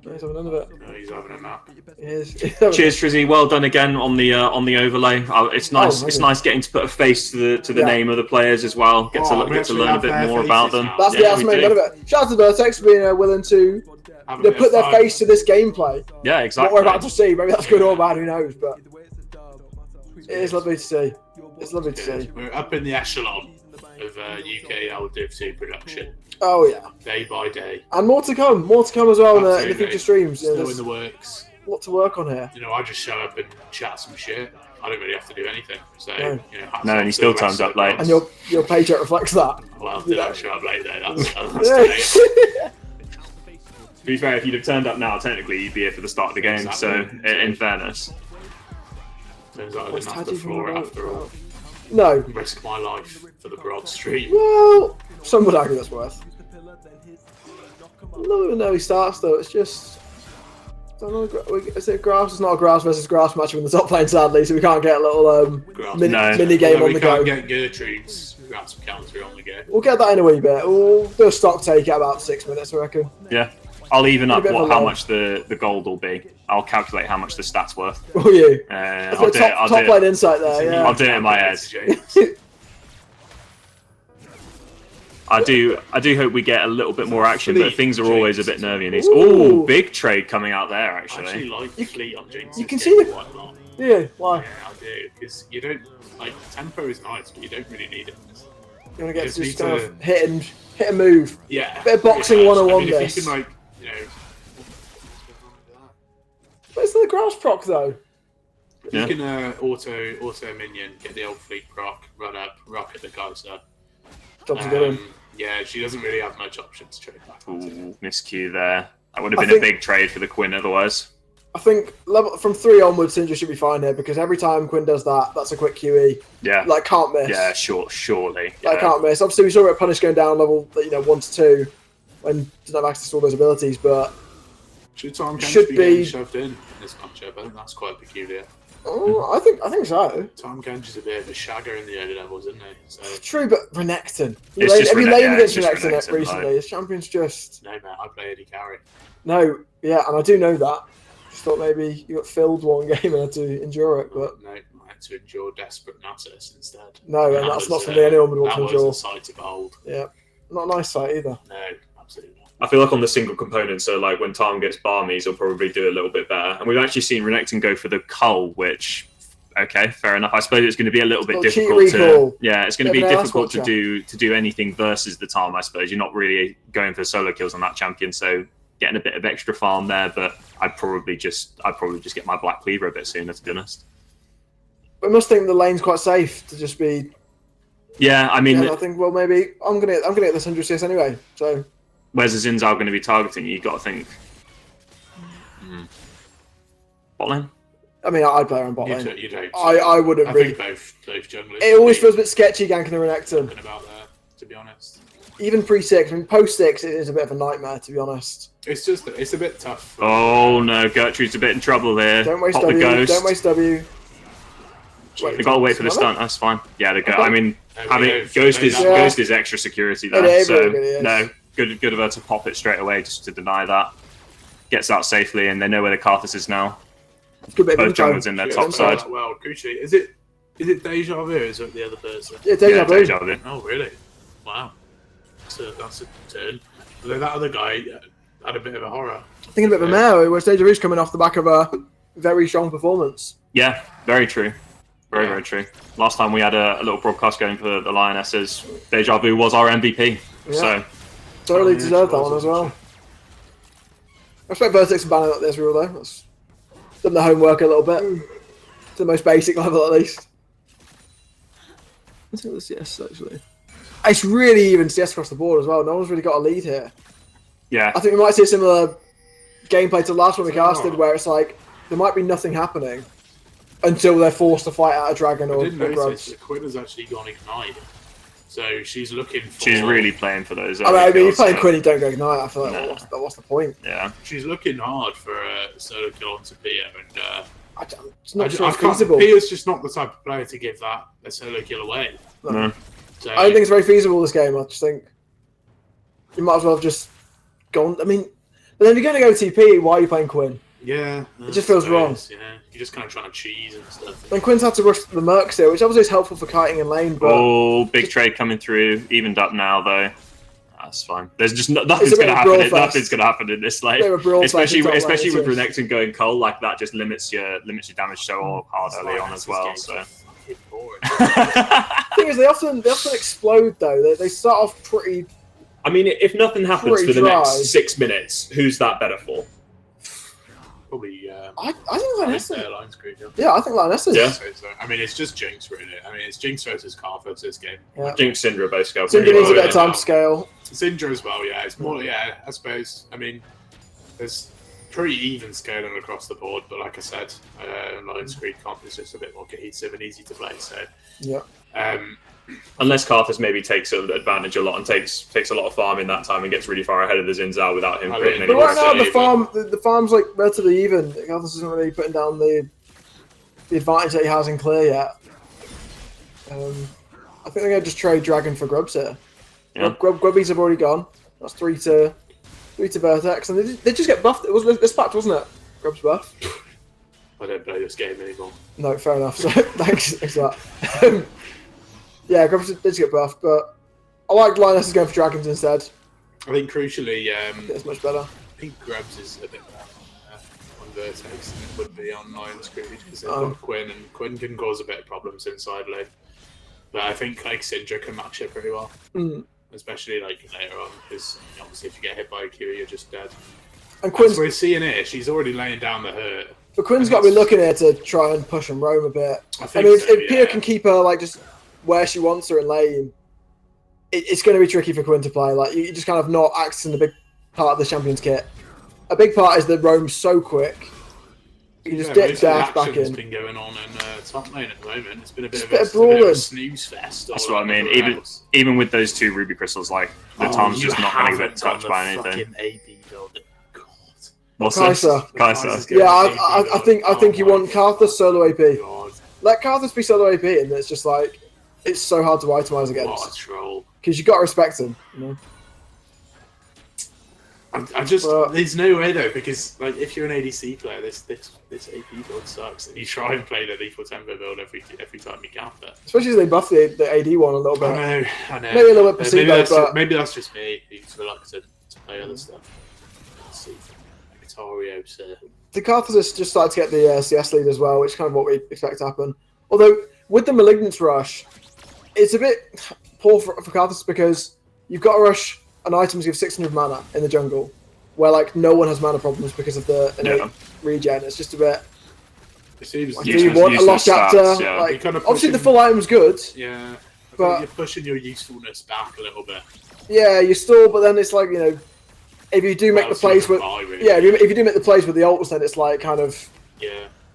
B: He's having none of it.
C: No, he's having a nap.
B: He is.
A: Cheers, Trizzy. Well done again on the overlay. It's nice.
B: Oh,
A: It's
B: really?
A: nice getting to put a face to the
B: Yeah.
A: name of the players as well. Get
C: Oh,
A: to
C: we
A: get to
C: actually
A: learn a
C: have
A: bit
C: their
A: more about
C: faces
A: them.
C: now.
B: That's
A: Yeah,
B: the
A: we
B: main
A: do.
B: none of it. Shout out to Vertex for being willing to
C: Have a bit
B: put
C: of
B: their
C: fun.
B: face to this gameplay.
A: Yeah,
B: What
A: exactly.
B: we're about to see, maybe that's good or bad, who knows? But it is lovely to see. It's lovely to see.
C: We're up in the echelon of UKEL Div 2 production,
B: Oh yeah,
C: day by day.
B: and more to come. More to come as well in the
C: Absolutely.
B: future streams. Yeah,
C: Still
B: there's
C: in the works.
B: a lot to work on here.
C: You know, I just show up and chat some shit. I don't really have to do anything. So,
B: No.
C: you know, hats
A: No,
C: off
A: and he
C: to
A: still
C: the
A: turns
C: rest of
A: up
C: the
A: late.
C: guys.
B: And your paycheck reflects that.
C: Well, did I show up late though? That's
B: Yeah.
A: To be fair, if you'd have turned up now, technically you'd be here for the start of the game.
C: Exactly.
A: So, in fairness,
C: Turns out I
B: What's
C: didn't have to
B: Taddy from
C: floor it
B: the
C: after all.
B: No.
C: Risk my life for the broad street.
B: Well, some would argue that's worth. No, no, he starts though. It's just. I don't know. Is it grass? It's not a grass versus grass match in the top lane, sadly, so we can't get a little
C: Grass.
A: No.
B: mini game
C: Although
B: on
C: we
B: the go.
C: can't get Gertrude's grass counter on the go.
B: We'll get that in a wee bit. We'll do a stock take at about 6 minutes, I reckon.
A: yeah. I'll even up
B: A bit of a
A: how
B: lull.
A: much the gold will be. I'll calculate how much the stats worth.
B: Will you?
A: I'll
B: That's
A: do
B: a
A: it. I'll
B: top
A: do
B: line
A: it.
B: insight there, yeah.
A: I'll do it in my head.
C: James.
A: I do hope we get a little bit more action, but
C: Fleet,
A: things are always a
C: James.
A: bit nervy in these.
B: Ooh.
A: Ooh, big trade coming out there,
C: I actually
A: actually.
C: like Fleet on James.
B: you can see the-
C: quite a lot.
B: Yeah, why?
C: Yeah, I do, because you don't like tempo is nice, but you don't really need it.
B: You want to get
C: Just
B: to just
C: need
B: kind
C: to-
B: of hit and move.
C: Yeah,
B: Bit of boxing
C: pretty much.
B: 101
C: I mean,
B: this.
C: if you can like, you know,
B: But it's the grass proc though.
A: Yeah.
C: you can auto minion, get the old Fleet proc, run up, rock at the Kaiser.
B: Job's a good one.
C: Yeah, she doesn't really have much options to trade back.
A: Ooh, miscue there. That would have
B: I
A: been a
B: think-
A: big trade for the Quinn otherwise.
B: I think level from 3 onwards, Syndra should be fine here because every time Quinn does that, that's a quick QE.
A: Yeah.
B: Like can't miss.
A: Yeah, surely.
B: Like
A: Yeah.
B: can't miss. Obviously, we saw it punish going down level 1 to 2 when didn't have access to all those abilities, but
C: Should Tom Kench
B: Should
C: be
B: be-
C: getting shoved in this matchup? I think that's quite peculiar.
B: I think so.
C: Tom Kench is a bit of a shagger in the early levels, isn't he? So,
B: True, but Renekton.
A: It's just
B: Have you
A: Renek-
B: laid
A: yeah,
B: against
A: it's just
B: Renekton
A: Renekton,
B: recently?
A: like-
B: His champion's just
C: no, man, I play Eddie Carry.
B: no, yeah, and I do know that. Just thought maybe you got filled one game and had to endure it, but
C: No, I had to endure Desperate Natus instead.
B: no, and
C: That
B: that's
C: was,
B: not something anyone would want
C: that
B: to
C: was
B: endure.
C: a sight to behold.
B: Yeah, not a nice sight either.
C: No, absolutely not.
A: I feel like on the single component, so like when Tarm gets Barmies, he'll probably do a little bit better. And we've actually seen Renekton go for the Cull, which, okay, fair enough. I suppose it's going to be a little bit
B: Little cheat
A: difficult to.
B: recall.
A: Yeah, it's going to
B: Bit
A: be
B: of an ass
A: difficult to
B: watcher.
A: do anything versus the Tarm. I suppose you're not really going for solo kills on that champion, so getting a bit of extra farm there. But I'd probably just get my Black Cleaver a bit sooner, to be honest.
B: But I must think the lane's quite safe to just be
A: Yeah, I mean,
B: I think maybe I'm gonna get this 100 CS anyway. So
A: where's the Xin Zhao going to be targeting? You got to think. Bot lane?
B: I mean, I'd play her on bot lane.
C: You don't.
B: I wouldn't.
C: I
B: really.
C: think both junglers.
B: It always feels a bit sketchy ganking a Renekton.
C: About that, to be honest.
B: Even pre-6, I mean, post-6, it is a bit of a nightmare, to be honest.
C: It's a bit tough.
A: Oh no, Gertrude's a bit in trouble here.
B: Don't waste
A: Pop
B: W.
A: the ghost.
B: Don't waste W.
A: They got to wait for the stunt. That's fine. Yeah, they go.
B: Okay.
A: I mean, having Ghost is extra security there.
B: It
A: So
B: really is.
A: no, good of her to pop it straight away just to deny that. Gets out safely, and they know where the Karthus is now.
B: Good bit of
A: Both
B: info.
A: junglers in their top side.
C: Well, Gucci, is it Deja Vu? Is it the other person?
B: Yeah, Deja Vu.
A: Deja Vu.
C: Oh, really? Wow. That's a turn. Although that other guy had a bit of a horror.
B: Thinking a bit of a mare, where Deja Vu's coming off the back of a very strong performance.
A: Yeah, very true. Very true. Last time we had a little broadcast going for the Lionesses, Deja Vu was our MVP.
B: Yeah.
A: So
B: Totally deserved that one as well. I expect Vertex to ban it like this rule though. That's done the homework a little bit. To the most basic level at least. Let's see what the CS actually. It's really even CS across the board as well. No one's really got a lead here.
A: yeah,
B: I think we might see a similar gameplay to the last one we casted where it's like there might be nothing happening until they're forced to fight out a dragon or
C: I didn't notice
B: grubs.
C: Quinn has actually gone Ignite. So she's looking for...
A: she's really playing for those.
B: I mean, if
A: kills,
B: you're playing
A: so-
B: Quinn, you don't go Ignite. I feel like,
A: No.
B: what's the point?
A: Yeah.
C: She's looking hard for a solo kill onto Pia, and
B: It's not sure it's
C: can't-
B: feasible.
C: Pia's just not the type of player to give that a solo kill away.
A: No.
C: So,
B: I don't think it's very feasible this game. I just think you might as well have just gone. I mean, but then if you're going to go TP, why are you playing Quinn?
C: yeah,
B: It just feels wrong.
C: Yeah, you're just kind of trying to cheese and stuff.
B: Then Quinn's had to rush the Mercs here, which obviously is helpful for kiting in lane, but
A: Oh, big trade coming through. Evened up now though. That's fine. There's just nothing's
B: It's a bit
A: going to
B: of a
A: happen.
B: brawl fest.
A: Nothing's going to happen in this lane.
B: Bit of a brawl fest
A: Especially
B: in top lane,
A: with
B: too.
A: Renekton going cold like that, just limits your damage so hard early on as well. So.
B: the thing is, they often explode though. They start off pretty.
A: I mean, if nothing happens
B: Pretty
A: for the
B: dry.
A: next 6 minutes, who's that better for?
C: Probably.
B: I think Lionesses.
C: Lion's Creed, yeah.
B: Yeah, I think Lionesses.
A: Yeah.
C: So, I mean, it's just Jinx, really. I mean, it's Jinx versus Karthus this game.
B: Yeah.
A: Jinx, Syndra both scale.
B: Syndra
A: pretty
B: needs a
A: well,
B: bit of
A: yeah.
B: time to scale.
C: Syndra as well, yeah. It's more, yeah, I suppose. I mean, there's pretty even scaling across the board, but like I said, Lion's Creed comp is just a bit more cohesive and easy to play. So,
B: Yeah.
A: Unless Karthus maybe takes advantage a lot and takes a lot of farm in that time and gets really far ahead of the Xin Zhao without him
C: I
A: creating
C: mean,
A: any
B: But right now,
A: risk.
B: the farm's like relatively even. Karthus isn't really putting down the advantage that he has in clear yet. I think they're going to just trade Dragon for Grubs here.
A: Yeah.
B: Grubbies have already gone. That's 3 to Vertex, and they just get buffed. It was this patch, wasn't it? Grubs buff.
C: I don't play this game anymore.
B: No, fair enough. So thanks for that. Yeah, Grubs did get buffed, but I like Lionesses going for Dragons instead.
C: I think crucially,
B: It's much better.
C: I think Grubs is a bit better on Vertex than it would be on Lion's Creed because they've got Quinn, and Quinn can cause a bit of problems inside lane. But I think like Syndra can match it pretty well, especially like later on because obviously if you get hit by a Q, you're just dead.
B: And
C: As
B: Quinn's,
C: we're seeing here, she's already laying down the hurt.
B: but Quinn's got to be looking here to try and push and roam a bit.
C: I
B: I
C: think
B: mean,
C: so,
B: if Pia
C: yeah.
B: can keep her like just where she wants her in lane, it's going to be tricky for Quinn to play. Like you just kind of not accessing the big part of the champion's kit. A big part is the roam so quick. You can just dip dash back
C: It's
B: in.
C: been going on in top lane at the moment. It's been a bit,
B: Just
C: of,
B: a bit of
C: it's been a bit of
B: brawling.
C: a snooze fest.
A: That's
C: all
A: what I mean.
C: everywhere else.
A: Even with those 2 ruby crystals, like the Tom's just not going to get touched by anything.
C: Fucking AB build. God.
A: What's
B: Kai'Sa.
A: this? Kai'Sa.
C: Kai'Sa's going
B: Yeah,
C: AB
B: I
C: build.
B: think you
C: Oh
B: want Karthus solo AP.
C: my God,
B: Let Karthus be solo AP, and it's just like it's so hard to itemize
C: what a
B: against
C: troll.
B: because you got to respect him. You know?
C: I just
B: But-
C: there's no way though because like if you're an ADC player, this AP build sucks, and you try and play the lethal tempo build every time you camp it.
B: Especially as they buff the AD one a little bit.
C: I know.
B: Maybe a little bit placebo, but
C: maybe that's just me who's reluctant to play other stuff. Let's see, Victorio, sir.
B: the Karthus has just started to get the CS lead as well, which is kind of what we expect to happen. Although with the Malignance rush, it's a bit poor for Karthus because you've got to rush an item to give 600 mana in the jungle, where like no one has mana problems because of the innate regen. It's just a bit.
C: It seems
B: Like, do you want a lost chapter?
A: stats, yeah.
B: Like,
C: You're kind of
B: obviously the
C: pushing-
B: full item's good,
C: Yeah,
B: But
C: you're pushing your usefulness back a little bit.
B: Yeah, you stall, but then it's like, you know, if you do make the plays with, yeah, if you do make the plays with the ults, then it's like kind of,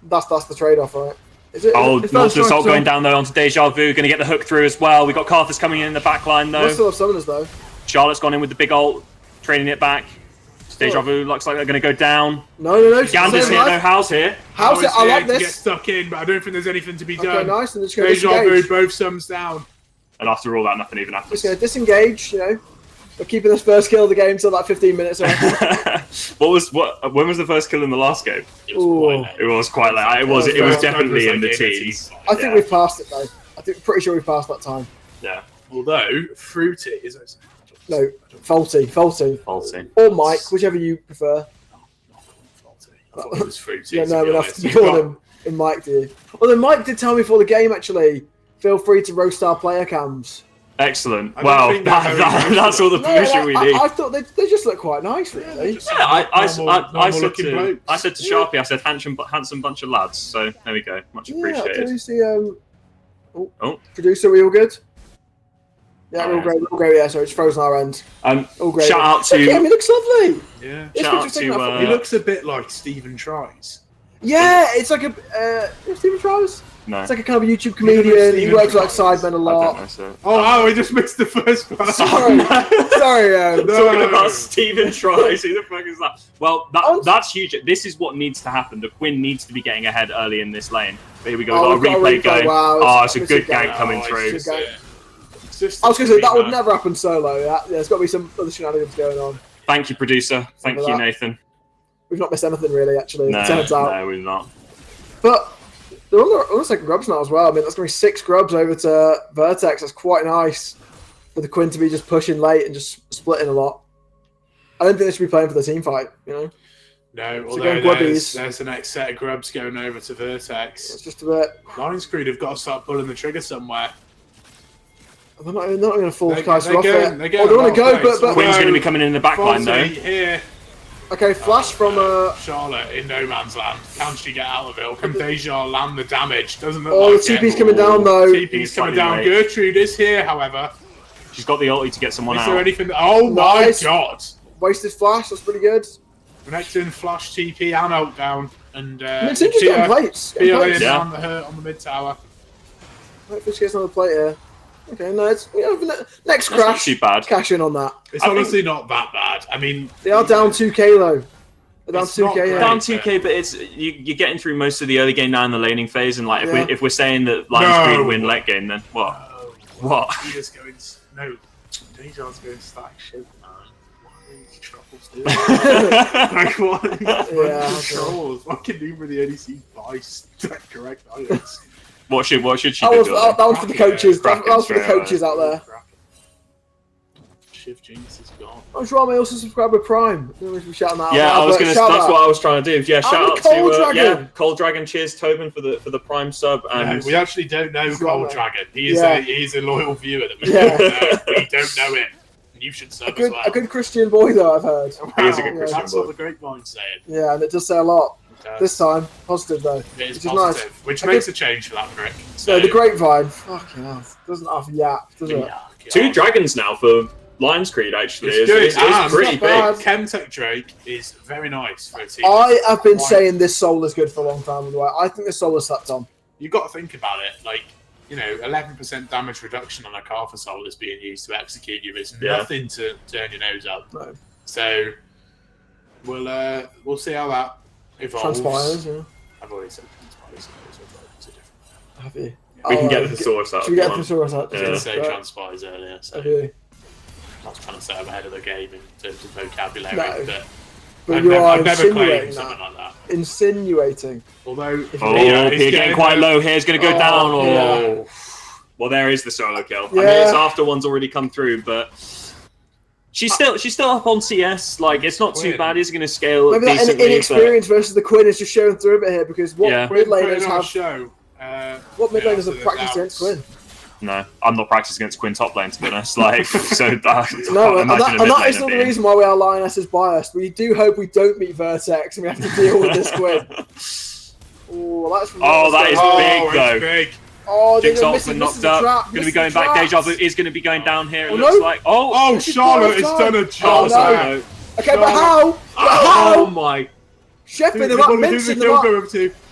B: that's the trade-off, right?
A: Nautilus ult going down though onto Deja Vu, going to get the hook through as well. We got Carthus coming in the back line though.
B: We still have summoners though.
A: Charlotte's gone in with the big ult, training it back. Deja Vu looks like they're going to go down.
B: No.
A: Gander's here though. House here.
B: House here. I like this.
C: Get stuck in, but I don't think there's anything to be done.
B: Okay, nice. And
C: Deja Vu, both sums down.
A: And after all that, nothing even happens.
B: Just going to disengage, you know. We're keeping this first kill of the game until like 15 minutes.
A: When was the first kill in the last game?
C: It was quite late.
A: It was definitely in the teens.
B: I think we've passed it though. Pretty sure we've passed that time.
A: Yeah.
C: Although Fruity is
B: no faulty. Or Mike, whichever you prefer.
C: Faulty. I thought it was Fruity.
B: Yeah, no, enough to call him in Mike, do you? Although Mike did tell me before the game actually, feel free to roast our player cams.
A: Excellent. Well, that's all the permission we need.
B: I thought they just look quite nice, really.
A: Yeah, I said to Sharpie, I said handsome bunch of lads. So there we go. Much appreciated.
B: Do you see, producer, we all good? Yeah, we're all great. Yeah, so it's frozen our end. All great.
A: Shout out to.
B: Look at him, he looks lovely.
C: Yeah.
A: Shout out to.
C: He looks a bit like Stephen Tries.
B: Yeah, it's like a Stephen Tries.
A: No.
B: It's like a kind of a YouTube comedian. He works like Sidemen a lot.
A: I don't know, so.
C: Oh, we just missed the first part.
B: Sorry.
A: Talking about Stephen Tries. Who the fuck is that? Well, that's huge. This is what needs to happen. The Quinn needs to be getting ahead early in this lane. But here we go. We've got a replay going.
B: Wow,
A: it's a good gank coming through.
B: I was going to say, that would never happen solo. Yeah, there's got to be some other shenanigans going on.
A: Thank you, producer. Thank you, Nathan.
B: We've not missed anything, really, actually. It turns out.
A: No, we've not.
B: But they're on the second grubs now as well. I mean, that's going to be 6 grubs over to Vertex. That's quite nice for the Quinn to be just pushing late and just splitting a lot. I don't think they should be playing for the team fight, you know?
C: No, although there's the next set of grubs going over to Vertex.
B: It's just a bit.
C: Lions Creed have got to start pulling the trigger somewhere.
B: They're not going to fall Kaiser off
C: it.
B: They want to go, but
A: Quinn's going to be coming in the back line, though.
C: Here.
B: Okay, flash from
C: Charlotte in no man's land. Can she get out of it? Or can Deja land the damage? Doesn't look
B: like
C: it.
B: the TP's coming down, though.
C: TP's coming down. Late. Gertrude is here, however.
A: She's got the ulti to get someone out.
C: Is there anything? Oh my god!
B: Wasted flash. That's pretty good.
C: Connecting flash, TP, and ult down. And
B: it's interesting getting plates.
C: Down on the mid tower.
B: Hopefully she gets another plate here. Okay, no, next crash.
A: Not too bad.
B: Cash in on that.
C: It's honestly not that bad. I mean,
B: they are down 2k though. They're down 2k.
A: Down 2k, but it's you're getting through most of the early game now in the laning phase, and like if we're saying that Lions Creed win late game, then what? What?
C: Deja's going stack shit, man. What are these troubles doing? Like what?
B: Yeah.
C: Trolls. Why can Numa the ODC buy correct items?
A: What should she do?
B: That one's for the coaches. That was for the coaches out there.
C: Shift Genius is gone.
B: I'm sure I may also subscribe with Prime.
A: Yeah, I was gonna. That's what I was trying to do. Yeah, shout out to Cold Dragon. Cheers, Tobin, for the Prime sub. And
C: we actually don't know Cold Dragon. He's a loyal viewer that we don't know. We don't know him. You should sub as well.
B: A good Christian boy, though, I've heard.
A: He is a good Christian boy.
C: That's what the grapevine's saying.
B: Yeah, and it does say a lot. This time, positive though.
C: It is positive, nice. Which makes a change for that prick.
B: So the grapevine, fucking hell, doesn't have yap, does it?
A: 2 dragons now for Lions Creed, actually.
C: It's
A: pretty big.
C: Chemtech Drake is very nice for a team.
B: I have been saying this soul is good for a long time, by the way. I think this soul is slept on.
C: You've got to think about it, like, 11% damage reduction on a Carver soul is being used to execute you. It's nothing to turn your nose up.
B: No.
C: So we'll see how that evolves.
B: Transpires, yeah.
C: I've already said transpires, so
B: have you?
A: We can get the thesaurus out.
B: Should we get the thesaurus out?
C: I didn't say transpires earlier, so I was trying to set them ahead of the game in terms of vocabulary,
B: but
C: I've never claimed something like that.
B: Insinuating.
C: Although,
A: Pia getting quite low here, is going to go down. Yeah. Well, there is the solo kill.
B: Yeah.
A: I mean, it's after one's already come through, but she's still up on CS. Like, it's not too bad. He's going to scale
B: maybe
A: decently.
B: Maybe that inexperience versus the Quinn is just showing through a bit here, because what mid laners have? What mid laners have practiced against Quinn?
A: No, I'm not practicing against Quinn top lane, to be honest. Like, so
B: and that is not the reason why we are Lionesses biased. We do hope we don't meet Vertex and we have to deal with this Quinn.
A: That is big, though.
C: Big.
B: Oh,
A: Jigsaw's been knocked up. Going to be going back. Deja Vu is going to be going down here. It looks like.
C: Oh, Charlotte has done a job.
B: No. Okay, but how?
A: Oh my.
B: Chefing them up, mincing them up.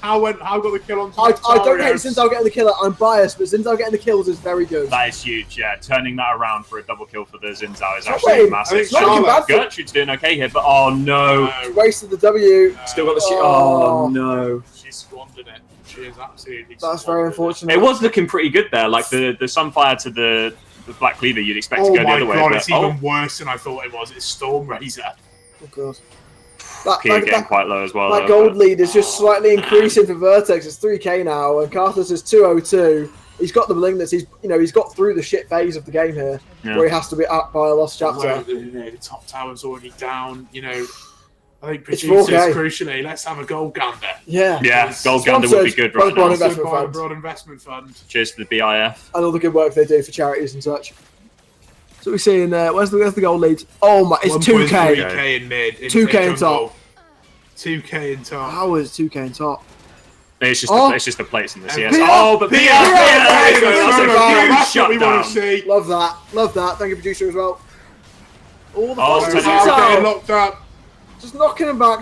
C: How got the kill on?
B: I don't hate Zinzao getting the kill. I'm biased, but Zinzao getting the kills is very good.
A: That is huge, yeah. Turning that around for a double kill for the Zinzao is actually massive. Gertrude's doing okay here, but oh no.
B: Wasted the W.
A: Still got the shit. Oh no.
C: She squandered it. She is absolutely.
B: That's very unfortunate.
A: It was looking pretty good there, like the Sunfire to the Black Cleaver you'd expect to go the other way.
C: Oh my god, it's even worse than I thought it was. It's Storm Razor.
B: Oh god.
A: Kia getting quite low as well.
B: That gold lead is just slightly increasing for Vertex. It's 3k now, and Carthus is 202. He's got the malignance. He's got through the shit phase of the game here, where he has to be up by a lost chapter.
C: The top tower's already down. I think producers, crucially, let's have a gold gander.
B: Yeah,
A: gold gander would be good right now.
C: Broad investment fund.
A: Cheers to the BIF.
B: And all the good work they do for charities and such. So we're seeing there. Where's the gold lead? Oh my! It's 2k.
C: 2k in mid.
B: 2k in top.
C: 2k in top.
B: How is 2k in top?
A: It's just the plates in the CS. But
C: Pia!
A: That's
C: what we want to see.
B: Love that. Thank you, producer, as well. All the
C: getting locked up.
B: Just knocking him back.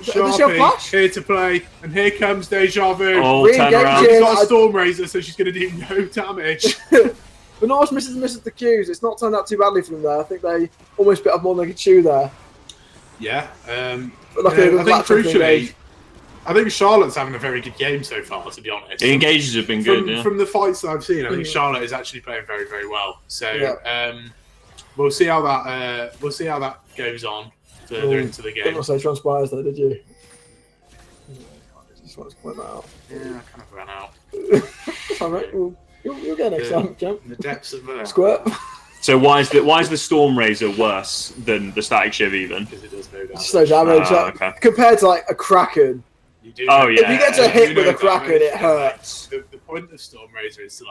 C: Sharpie, here to play, and here comes Deja Vu.
A: Turn around.
C: She's got a Storm Razor, so she's going to do no damage.
B: But Norse misses the Qs. It's not turned out too badly for them there. I think they almost bit off more than they could chew there.
C: Yeah.
B: But I think
C: crucially, I think Charlotte's having a very good game so far, to be honest.
A: The engages have been good,
C: From the fights that I've seen, I think Charlotte is actually playing very, very well. So we'll see how that goes on further into the game.
B: Didn't say transpires though, did you? I just wanted to point that out.
C: Yeah, I kind of ran out.
B: All right, you'll get next time, Jump.
C: In the depths of
B: Squirt.
A: So why is the Storm Razor worse than the Static Shiv even?
C: Because it does no damage.
B: It's no damage.
A: Okay.
B: Compared to like a Kraken.
A: If
B: you get to hit with a Kraken, it hurts.
C: The point of Storm Razor is to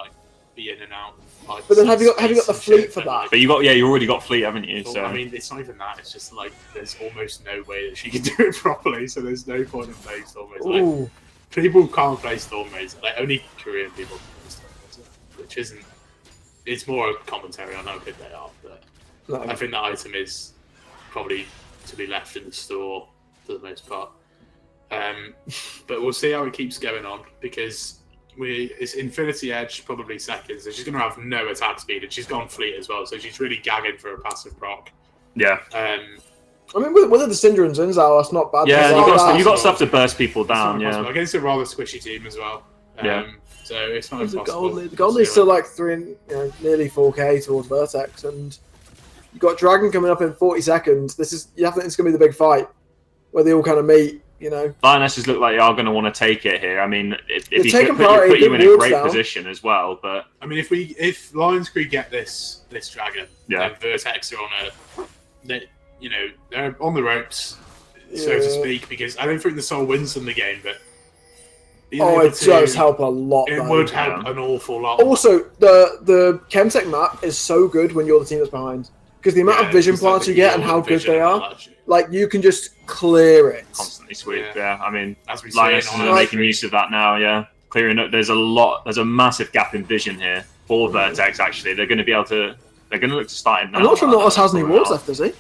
C: be in and out.
B: But then have you got the fleet for that?
A: But you already got fleet, haven't you? So
C: I mean, it's not even that. It's just there's almost no way that she can do it properly. So there's no point in playing Storm Razor. People can't play Storm Razor. Only Korean people can play Storm Razor, which isn't. It's more a commentary on how good they are. But I think the item is probably to be left in the store for the most part. But we'll see how it keeps going on because it's Infinity Edge probably second, so she's going to have no attack speed, and she's gone fleet as well, so she's really gagging for a passive proc.
A: Yeah.
B: I mean, with the Syndra and Zinzao, that's not bad.
A: Yeah, you got stuff to burst people down. Yeah.
C: Against a rather squishy team as well. So it's not impossible.
B: The gold lead's still nearly 4k towards Vertex, and you've got Dragon coming up in 40 seconds. You think it's going to be the big fight where they all kind of meet.
A: Lionesses look like they are going to want to take it here. I mean, if you put you in a great position as well, but
C: I mean, if Lions Creed get this Dragon, then Vertex are they're on the ropes, so to speak, because I don't think the Soul wins them the game, but
B: it does help a lot.
C: It would help an awful lot.
B: Also, the Chemtech map is so good when you're the team that's behind. Because the amount of vision plants you get and how good they are, you can just clear it.
A: Constantly sweep, I mean, Lionesses are making use of that now, Clearing up, there's a massive gap in vision here for Vertex, actually. They're going to be able to, they're going to look to start it now.
B: I'm not sure Nautilus has any wards left, does he?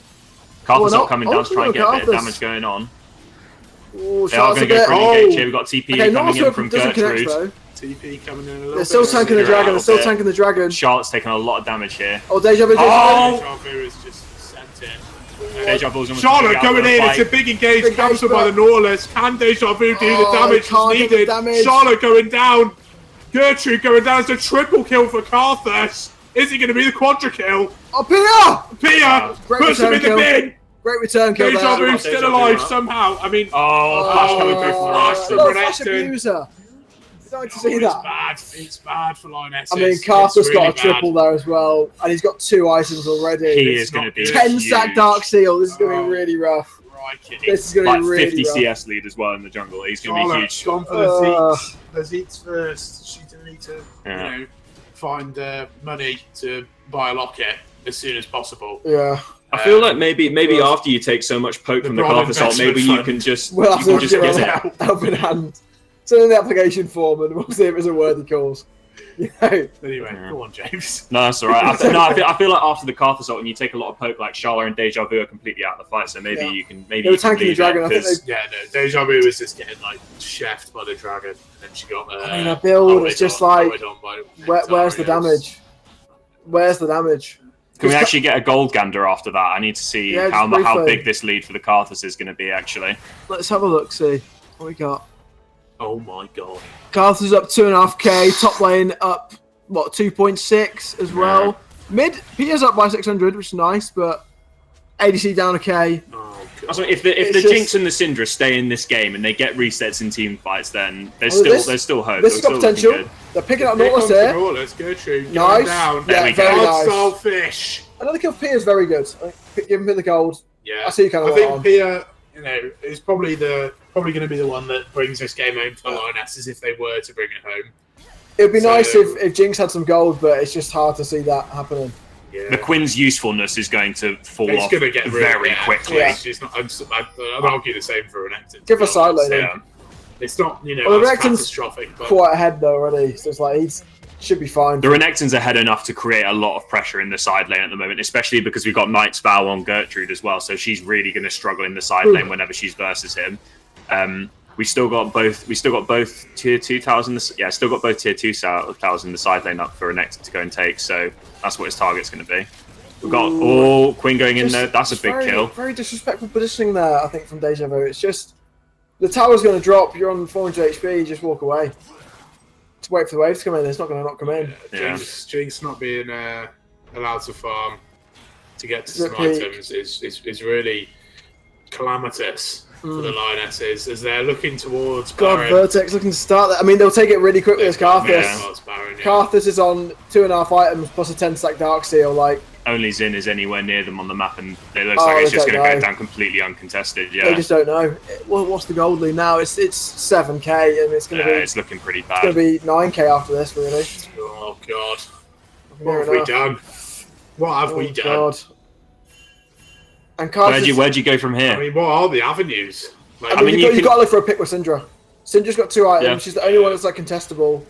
A: Carthus not coming down to try and get a bit of damage going on. They are going to go for an engage here. We've got TP coming in from Gertrude.
C: TP coming in a little
B: They're still tanking the dragon.
A: Charlotte's taking a lot of damage here.
B: Oh, Deja Vu.
C: Deja Vu has just sent it.
A: Deja Vu's almost
C: Charlotte going in. It's a big engage. Cancelled by the Nautilus. Can Deja Vu do the damage that's needed? Charlotte going down. Gertrude going down. It's a triple kill for Carthus. Is it going to be the quadra kill?
B: Oh,
C: Pia puts him in the bin.
B: Great return kill.
C: Deja Vu's still alive somehow. I mean,
A: Flash coming through from
B: Flash abuser. To see that.
C: It's bad for Lionesses.
B: I mean, Carthus got a triple there as well, and he's got 2 items already.
A: He is going to be
B: 10 stack Dark Seal. This is going to be really rough. This is going to be really
A: 50
B: rough.
A: CS lead as well in the jungle. He's going to be huge.
C: Gone for the Zeets. The Zeets first. She's going to need to, find money to buy a locket as soon as possible.
B: Yeah.
A: I feel like maybe after you take so much poke from the Carthus ult, maybe you can just get it.
B: Helping hand. Send in the application form and we'll see if it's a worthy cause. You know?
C: Anyway, go on, James.
A: No, that's all right. I feel like after the Karth assault, when you take a lot of poke, like Charla and Deja Vu are completely out of the fight, so maybe you can
B: they were tanking the dragon.
C: Deja Vu was just getting like chefed by the dragon, and then she got.
B: I mean, a build is just like, where's the damage? Where's the damage?
A: Can we actually get a gold gander after that? I need to see how big this lead for the Karthus is going to be, actually.
B: Let's have a look, see what we got.
C: Oh my god.
B: Karthus is up 2.5k, top lane up, what, 2.6 as well. Yeah. Mid, Peter's up by 600, which is nice, but ADC down a K.
C: Oh,
A: also, if the Jinx and the Syndra stay in this game and they get resets in team fights, then there's still hope.
B: This has got potential. They're picking up Nautilus there.
C: Let's go, True.
B: Nice.
C: Down.
B: Yeah, very nice.
C: Starfish.
B: Another kill for Pia is very good. Give him the gold.
C: Yeah.
B: I see you kind of.
C: I think Pia, is probably going to be the one that brings this game home for the Lionesses if they were to bring it home.
B: It would be nice if Jinx had some gold, but it's just hard to see that happening.
C: Yeah.
A: The Quinn's usefulness is going to fall off very quickly.
C: Yeah. She's not, I'd argue the same for Renekton.
B: Give her side lane.
C: Yeah. It's not,
B: well,
C: as catastrophic. But
B: quite ahead though already, so it's like he should be fine.
A: The Renekton's ahead enough to create a lot of pressure in the side lane at the moment, especially because we've got Knight's Vow on Gertrude as well, so she's really going to struggle in the side lane whenever she's versus him. We still got both tier 2 towers in the still got both tier 2 towers in the side lane up for Renekton to go and take, so that's what his target's going to be. We've got Quinn going in there. That's a big kill.
B: Very disrespectful positioning there, I think, from Deja Vu. It's just the tower's going to drop. You're on 400 HP. Just walk away. Just wait for the wave to come in. It's not going to not come in.
C: Jinx not being allowed to farm to get to some items is really calamitous for the Lionesses as they're looking towards Baron.
B: Vertex looking to start that. I mean, they'll take it really quickly as Karthus. Karthus is on 2.5 items plus a 10-stack Dark Seal. Like,
A: only Xin is anywhere near them on the map, and it looks like it's just going to go down completely uncontested. Yeah,
B: they just don't know. What's the gold lead now? It's 7k, and it's going to be.
A: It's looking pretty bad.
B: It's going to be 9k after this, really.
C: Oh god, what have we done? What have we done? God.
B: And Karthus,
A: where'd you go from here?
C: I mean, what are the avenues?
B: Like, I mean, you've got to look for a pick with Syndra. Syndra's got 2 items. Yeah. She's the only one that's like contestable.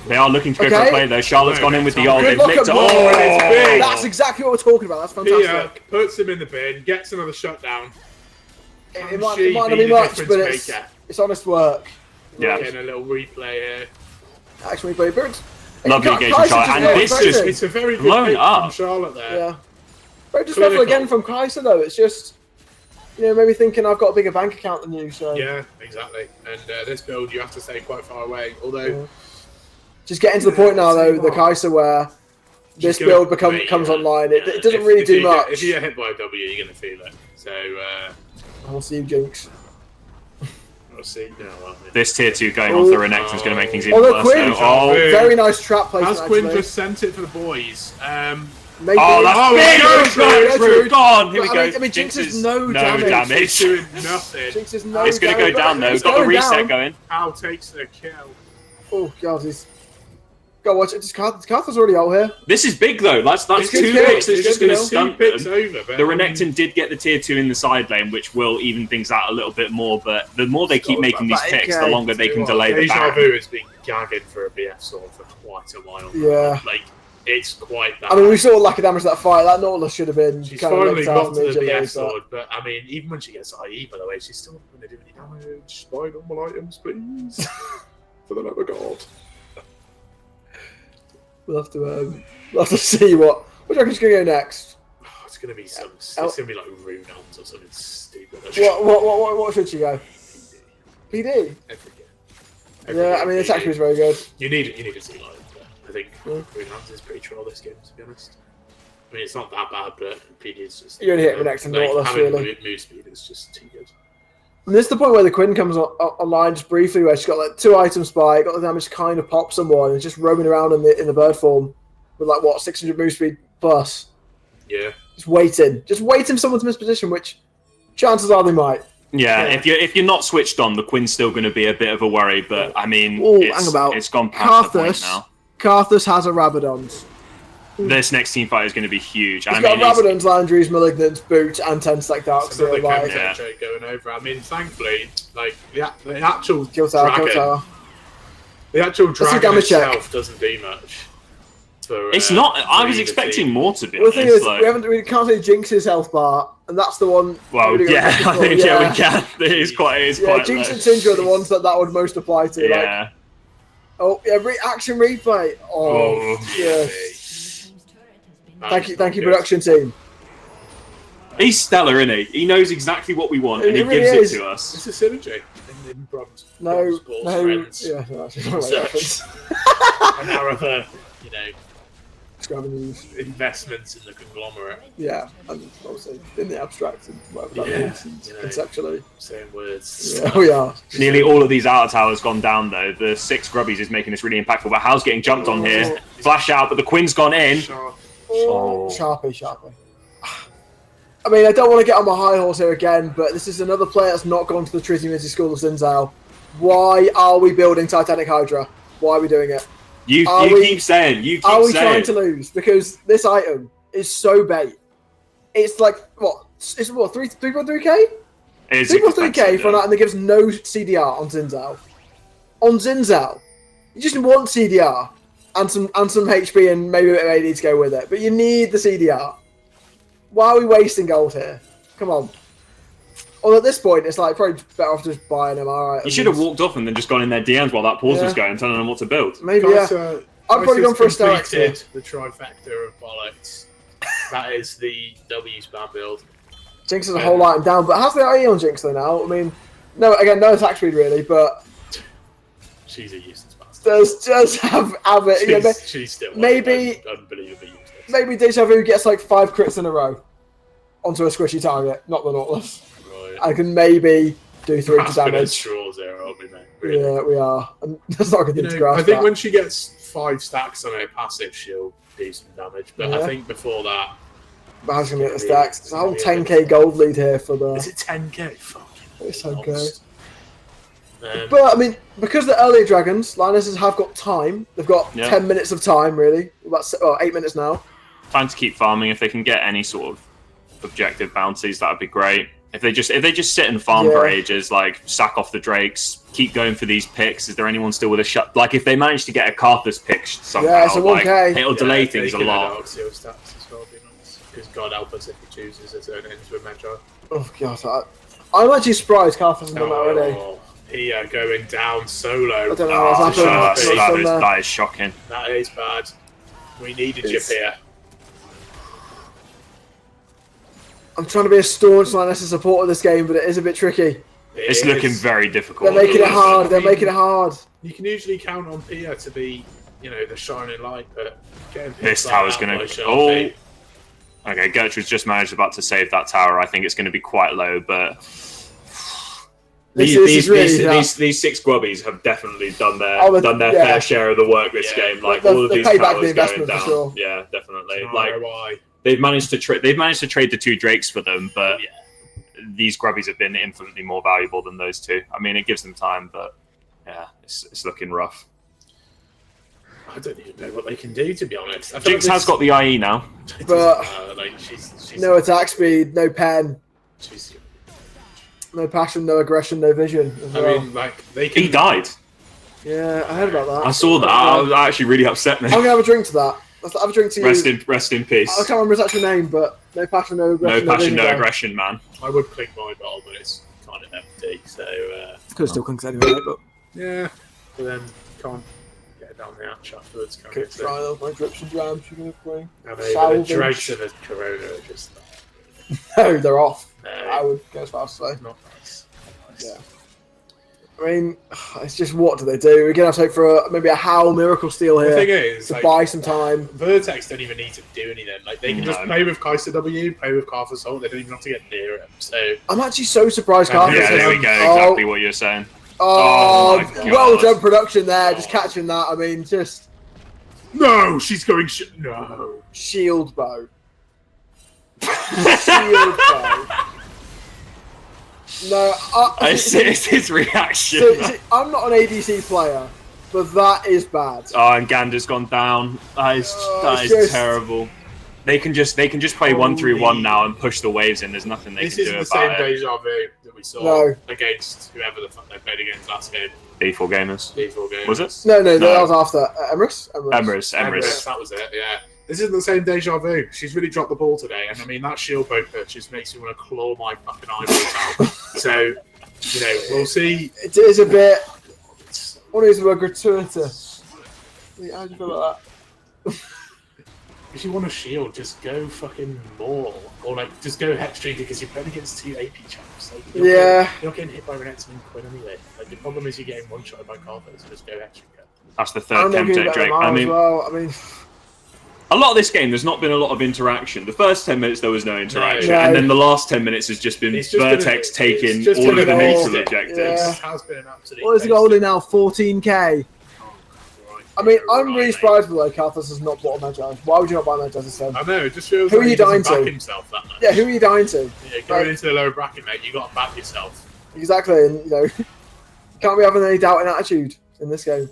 A: They are looking to go for a play though. Charlotte's gone in with the ult. They've licked it.
C: It's big.
B: That's exactly what we're talking about. That's fantastic.
C: Pia puts him in the bin, gets another shutdown.
B: It might not be much, but it's honest work.
A: Yeah.
C: Getting a little replay here.
B: Action replay, but
A: lovely engagement, Charlotte. And this just
C: it's a very good pick from Charlotte there.
B: Yeah. Very disrespectful again from Kaiser though. It's just, maybe thinking I've got a bigger bank account than you. So
C: yeah, exactly. And this build you have to stay quite far away. Although,
B: just getting to the point now though, the Kaiser where this build comes online. It doesn't really do much.
C: If you get hit by a W, you're gonna feel it. So
B: I'll see you, Jinx.
C: We'll see.
A: This tier 2 going on for Renekton is going to make things even worse.
B: Quinn, very nice trap placement.
C: Has Quinn just sent it for the boys?
B: Maybe.
A: That's big! True. Gone! Here we go.
B: I mean, Jinx is no damage.
C: She's doing nothing.
B: Jinx is no
A: it's going to go down though. We've got the reset going.
C: How takes the kill?
B: Oh god, he's. Go watch it. Karthus already out here.
A: This is big though. That's 2 picks. It's just going to stunt them. The Renekton did get the tier 2 in the side lane, which will even things out a little bit more. But the more they keep making these picks, the longer they can delay the Baron.
C: Deja Vu has been gagging for a BF sword for quite a while.
B: Yeah.
C: Like, it's quite bad.
B: I mean, we saw lack of damage that fight. That Nautilus should have been.
C: She's finally got to the BF sword, but I mean, even when she gets IE, by the way, she's still not going to do any damage. Buy normal items, please. For the love of God. We'll have to see what do you reckon's going to go next. Oh, it's going to be it's going to be like Rune Arms or something stupid. What should she go? PD. Yeah, I mean, this actually is very good. You need to see live. I think Rune Arms is pretty troll this game, to be honest. I mean, it's not that bad, but PD is just. You only hit Renekton Nautilus, really. Move speed is just too good. And this is the point where the Quinn comes online just briefly, where she's got like 2 item spike, got the damage to kind of pop someone, and just roaming around in the bird form with like 600 move speed plus. Yeah. Just waiting for someone to miss position, which chances are they might. Yeah, if you're not switched on, the Quinn's still going to be a bit of a worry, but I mean, it's gone past the point now. Karthus has a Rabadon's.
A: this next team fight is going to be huge.
B: He's got Rabadon's, Landry's, Malignant's, Boot, and 10 stacked out.
C: So the going over. I mean, thankfully, like the actual
B: Kill tower.
C: The actual dragon itself doesn't do much. For,
A: it's not. I was expecting more to be.
B: Well, the thing is, we can't say Jinx's health bar, and that's the one.
A: Well, yeah, I think we can. It is quite. Jinx
B: and Syndra are the ones that would most apply to.
A: Yeah.
B: Like, oh yeah, action replay. Oh yeah. Thank you, production team.
A: He's stellar, isn't he? He knows exactly what we want, and he really gives it to us.
C: It's a synergy.
B: No,
C: friends.
B: Yeah, no, actually,
C: and our other, investments in the conglomerate.
B: Yeah, and obviously in the abstract and whatever that means, conceptually.
C: Saying words.
B: Yeah, we are.
A: Nearly all of these outer towers gone down, though. The 6 grubbies is making this really impactful, but Hal's getting jumped on here. Flash out, but the Queen's gone in.
B: Sharpie. I mean, I don't want to get on my high horse here again, but this is another player that's not gone to the Trinity School of Xin Zhao. Why are we building Titanic Hydra? Why are we doing it?
A: You keep saying.
B: Are we trying to lose? Because this item is so bait. It's like, what? It's what, 3.3k?
A: It's
B: 3.3k for an item that gives no CDR on Xin Zhao. On Xin Zhao, you just want CDR and some HP and maybe a bit of AD to go with it. But you need the CDR. Why are we wasting gold here? Come on. Well, at this point, it's like probably better off just buying them. All right.
A: You should have walked off and then just gone in their DMs while that pause was going, telling them what to build.
B: Maybe, I've probably gone for a Stellax.
C: The trifecta of bollocks. That is the W spam build.
B: Jinx is a whole item down, but how's the IE on Jinx though now? I mean, no attack speed really, but
C: she's a useless bastard.
B: Does have it.
C: She's still
B: maybe
C: unbelievably useless.
B: Maybe Deja Vu gets like 5 crits in a row onto a squishy target, not the Nautilus.
C: Right.
B: I can maybe do 3 damage.
C: Straws there, aren't we, mate? Really?
B: Yeah, we are. And that's not a good thing to grasp.
C: I think when she gets 5 stacks on her passive, she'll do some damage. But I think before that,
B: how's going to get the stacks? It's a whole 10k gold lead here for the.
C: Is it 10k? Fucking.
B: It's okay. But I mean, because the earlier dragons, Lionesses have got time. They've got 10 minutes of time, really. About 8 minutes now.
A: Time to keep farming. If they can get any sort of objective bounties, that would be great. If they just sit and farm for ages, like sack off the Drakes, keep going for these picks. Is there anyone still with a shot? Like if they manage to get a Karthus pick somehow,
B: it'll
A: delay things a lot.
C: Because God help us if he chooses to turn it into a Magi.
B: Oh god, I'm actually surprised Karthus hasn't done that already.
C: Pia going down solo.
B: I don't know what's happened.
A: That is shocking.
C: That is bad. We needed you, Pia.
B: I'm trying to be a staunch Lionesses supporter of this game, but it is a bit tricky.
A: It's looking very difficult.
B: They're making it hard.
C: You can usually count on Pia to be, the shining light, but
A: this tower's going to. Oh, okay. Gertrude's just managed about to save that tower. I think it's going to be quite low, but these 6 grubbies have definitely done their fair share of the work this game. Like all of these towers going down. Sure. Yeah, definitely. Why. They've managed to trade the 2 Drakes for them, but these grubbies have been infinitely more valuable than those 2. I mean, it gives them time, but yeah, it's looking rough.
C: I don't even know what they can do, to be honest.
A: Jinx has got the IE now,
B: but she's no attack speed, no pen, no passion, no aggression, no vision.
A: He died.
B: Yeah, I heard about that.
A: I saw that. That actually really upset me.
B: I'm gonna have a drink to that. Let's have a drink to you.
A: Rest in peace.
B: I can't remember his actual name, but no passion, no aggression.
A: No passion, no aggression, man.
C: I would clink my bottle, but it's kind of empty, so.
B: Could still clinks anyway, but.
C: Yeah, but then can't get it down the hatch afterwards.
B: Could try those my drips and drams you're gonna bring.
C: The Drakes of the Corona are just.
B: No, they're off.
C: No.
B: I would go as far as to say.
C: Not nice.
B: Yeah. I mean, it's just what do they do? We're going to have to hope for maybe a Howl Miracle Steal here.
C: The thing is,
B: to buy some time.
C: Vertex don't even need to do anything. Like they can just play with Kaiser W, play with Karthus Holt. They don't even have to get near him. So
B: I'm actually so surprised. Karthus.
A: Yeah, there we go. Exactly what you're saying.
B: Oh well done production there. Just catching that. I mean, just
C: no. She's going. No
B: shield bow. Shield bow. No,
A: it's his reaction.
B: See, I'm not an ADC player, But that is bad.
A: Oh, and Gander's gone down. That is terrible. They can just play 1-3-1 now and push the waves in. There's nothing they can do about it.
C: This is the same deja vu that we saw against whoever the fuck they played against last game.
A: D4 Gamers.
C: D4 Gamers.
A: Was it?
B: No, that was after Emirates.
A: Emirates.
C: That was it. Yeah. This is the same deja vu. She's really dropped the ball today, and I mean that shield boat purchase makes me want to claw my fucking eyeballs out. So, we'll see.
B: It is a bit. What is the word? Gratuitous. How do you feel about that?
C: If you want a shield, just go fucking maul. Or just go Hexdrinker because you're playing against 2 AP champs. You're not getting hit by Renekton and Quinn anyway. The problem is you're getting one-shotted by Carthage, so just go Hexdrinker.
A: That's the third Chemtech Drake. I mean, a lot of this game, there's not been a lot of interaction. The first 10 minutes, there was no interaction. And then the last 10 minutes has just been Vertex taking all of the neutral objectives.
C: Yeah. It has been an absolute.
B: What is the goal now? 14k. I mean, I'm really surprised with Carthus has not bought a Magi. Why would you not buy Magi this time?
C: I know, it just feels
B: who
C: like
B: are you dying
C: to?
B: Himself that much. Yeah, who are you dying to?
C: Yeah, going into the lower bracket, mate, you got to back yourself.
B: Exactly, and can't be having any doubt in attitude in this game.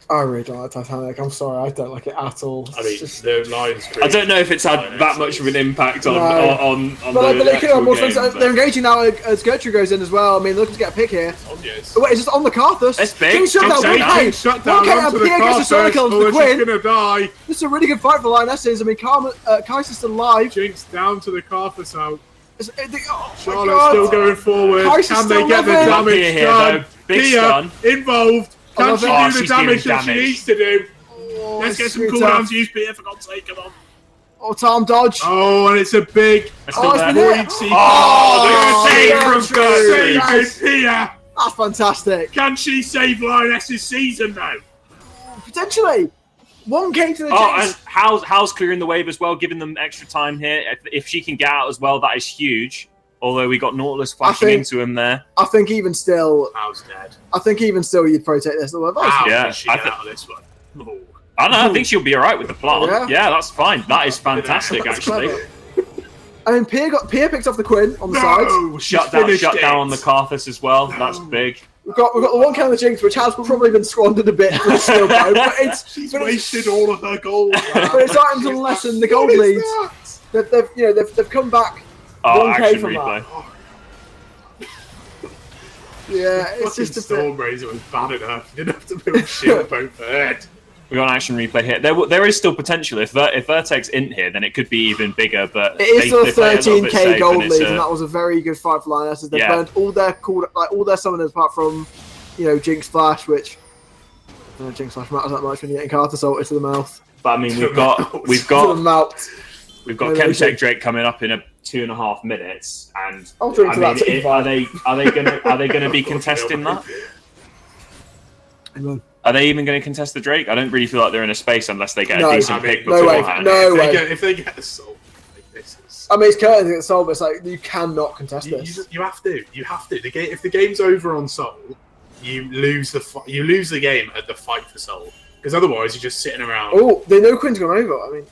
B: I really don't like Titanic. I'm sorry, I don't like it at all.
C: I mean, the Lions.
A: I don't know if it's had that much of an impact on
B: but they could have more fun. They're engaging now as Gertrude goes in as well. I mean, looking to get a pick here.
C: Obvious.
B: Wait, is this on the Carthus?
A: That's big.
B: King shut down. 1K.
C: Shut down
B: 1K
C: onto
B: and
C: the
B: Pierre gets a solo kill into the Quinn.
C: Gonna die.
B: This is a really good fight for Lionesses. I mean, Kaiser's still alive.
C: Jinx down to the Carthus out.
B: Charlotte's
C: still going forward. Can they get the damage done?
A: Big stun.
C: Involved. Can she do the damage that she needs to do?
B: Oh,
C: let's get some cooldowns. Use Peter for God's sake. Come on.
B: Oh, Tom dodge.
C: Oh, and it's a big
B: void
C: sequence.
A: Oh, the save from
C: Gertrude. Peter.
B: That's fantastic.
C: Can she save Lionesses' season now?
B: Potentially. 1k to the
A: Jinx. And Hal's clearing the wave as well, giving them extra time here. If she can get out as well, that is huge. Although we got Nautilus flashing into him there.
B: I think even still...
C: Hal's dead.
B: I think even still you'd probably take this.
C: How she get out of this one? Oh.
A: I think she'll be alright with the plant. Yeah, that's fine. That is fantastic, actually.
B: I mean, Pierre picks off the Quinn on the side.
A: Shut down on the Carthus as well. That's big.
B: We've got the 1k on the Jinx, which has probably been squandered a bit for the steel bow, but
C: she's wasted all of her gold.
B: But it's starting to lessen the gold leads. They've come back 1k from that. Yeah, it's just a
C: Stormraiser was bad enough. You didn't have to build shield boat for it.
A: We got an action replay here. There is still potential. If Vertex isn't here, then it could be even bigger. But
B: it is still a 13k gold lead, and that was a very good fight for Lionesses. They burned all their summoners apart from, Jinx Flash, which Jinx Flash matters that much when you're getting Carthus ulted to the mouth.
A: But I mean, we've got Chemtech Drake coming up in 2.5 minutes, and are they gonna be contesting that? Are they even going to contest the Drake? I don't really feel like they're in a space unless they get a decent pick beforehand.
B: No way.
C: If they get a soul, this is...
B: I mean, it's currently get soul, but it's like you cannot contest this.
C: You have to. You have to. If the game's over on soul, you lose the game at the fight for soul. Because otherwise, you're just sitting around.
B: Oh, they know Quinn's gone over. I mean,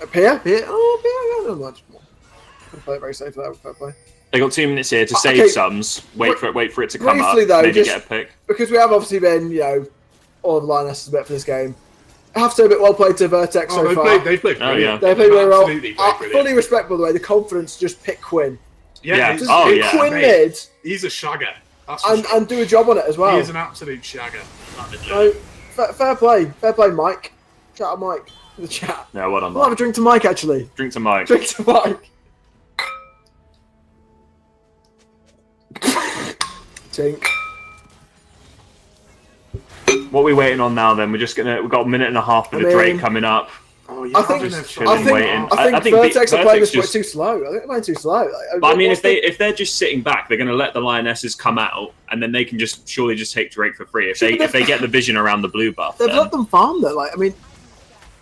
B: Pierre. Oh, Pierre. Not much more. Play it very safe there. Fair play.
A: They got 2 minutes here to save sums. Wait for it to come up.
B: Though,
A: maybe get a pick.
B: Because we have obviously been, all of Lionesses a bit for this game. I have to say a bit well played to Vertex so far.
C: They played
B: They played very well. Fully respect, by the way, the confidence to just pick Quinn.
C: Yeah.
B: Pick Quinn mid.
C: He's a shagger.
B: And do a job on it as well.
C: He is an absolute shagger.
B: So, fair play. Fair play, Mike. Shout out Mike in the chat.
A: Yeah, well done.
B: We'll have a drink to Mike, actually.
A: Drink to Mike.
B: Tink.
A: What are we waiting on now then? We've got 1.5 minutes for the Drake coming up.
C: Oh,
B: I think Vertex are playing this way too slow. I think they're playing too slow.
A: But I mean, if they're just sitting back, they're going to let the Lionesses come out, and then they can surely just take Drake for free if they get the vision around the blue buff.
B: They've let them farm though. Like, I mean,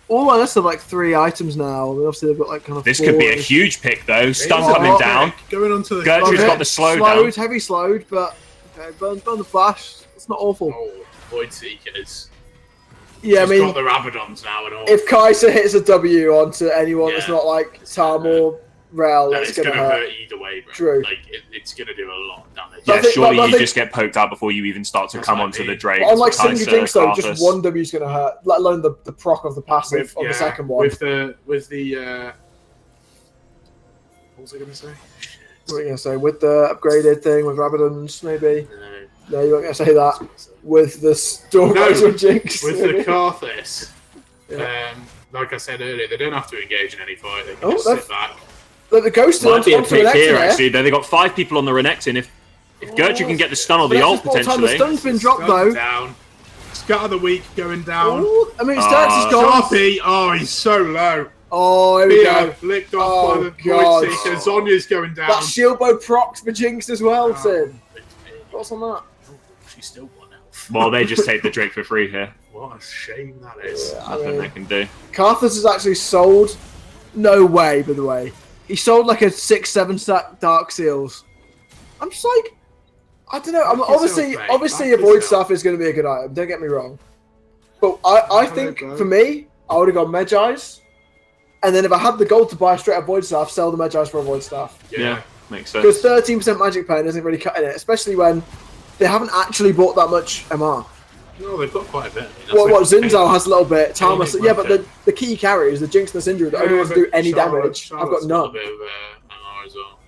B: all Lionesses have 3 items now. I mean, obviously they've got kind of.
A: This could be a huge pick though. Stun coming down.
C: Going on to the.
A: Gertrude's got the slowdown.
B: Heavy slowed, but burn the flash. It's not awful.
C: Oh, Void Seekers.
B: Yeah, I mean,
C: got the Rabadons now and all.
B: If Kaiser hits a W onto anyone that's not like Tam or Rel,
C: And it's going to hurt either way, bro.
B: True.
C: Like, it's going to do a lot of damage.
A: Yeah, surely you just get poked out before you even start to come onto the Drake.
B: But unlike Single Jinx, though, just one W is going to hurt, let alone the proc of the passive of the second one.
C: With the what was I going to say?
B: What are you going to say? With the upgraded thing, with Rabadons, maybe? No, you weren't going to say that. With the Storm Jinx.
C: With the Karthus. Like I said earlier, they don't have to engage in any fight. They can just sit back.
B: The Ghost
A: might be a pick here, actually. They got 5 people on the Renekton. If Gertrude can get the stun or the ult, potentially.
B: The stun's been dropped, though.
C: Down. Scatter the Weak going down.
B: Ooh, I mean, Starks is gone.
C: Sharpie, oh, he's so low.
B: Oh, here we go.
C: Licked off by the Void Seeker. Zonya's going down.
B: That shield bow procs for Jinx as well, Tim. What's on that?
C: She's still 1 health.
A: Well, they just take the Drake for free here.
C: What a shame that is.
B: Yeah,
A: Nothing they can do.
B: Karthus has actually sold. No way, by the way. He sold like a 6-7 stack Dark Seals. I'm just like, I don't know. Obviously, a Void Staff is going to be a good item. Don't get me wrong. But I think for me, I would have gone Medjai's. And then if I had the gold to buy straight up Void Staff, sell the Medjai's for a Void Staff.
A: Yeah, makes sense.
B: Because 13% magic pain isn't really cutting it, especially when they haven't actually bought that much MR.
C: No, they've got quite a bit.
B: What Zinzao has a little bit. Thomas, yeah, but the key carries, the Jinx and the Syndra, the only ones to do any damage. I've got none.
C: A bit of MR as well.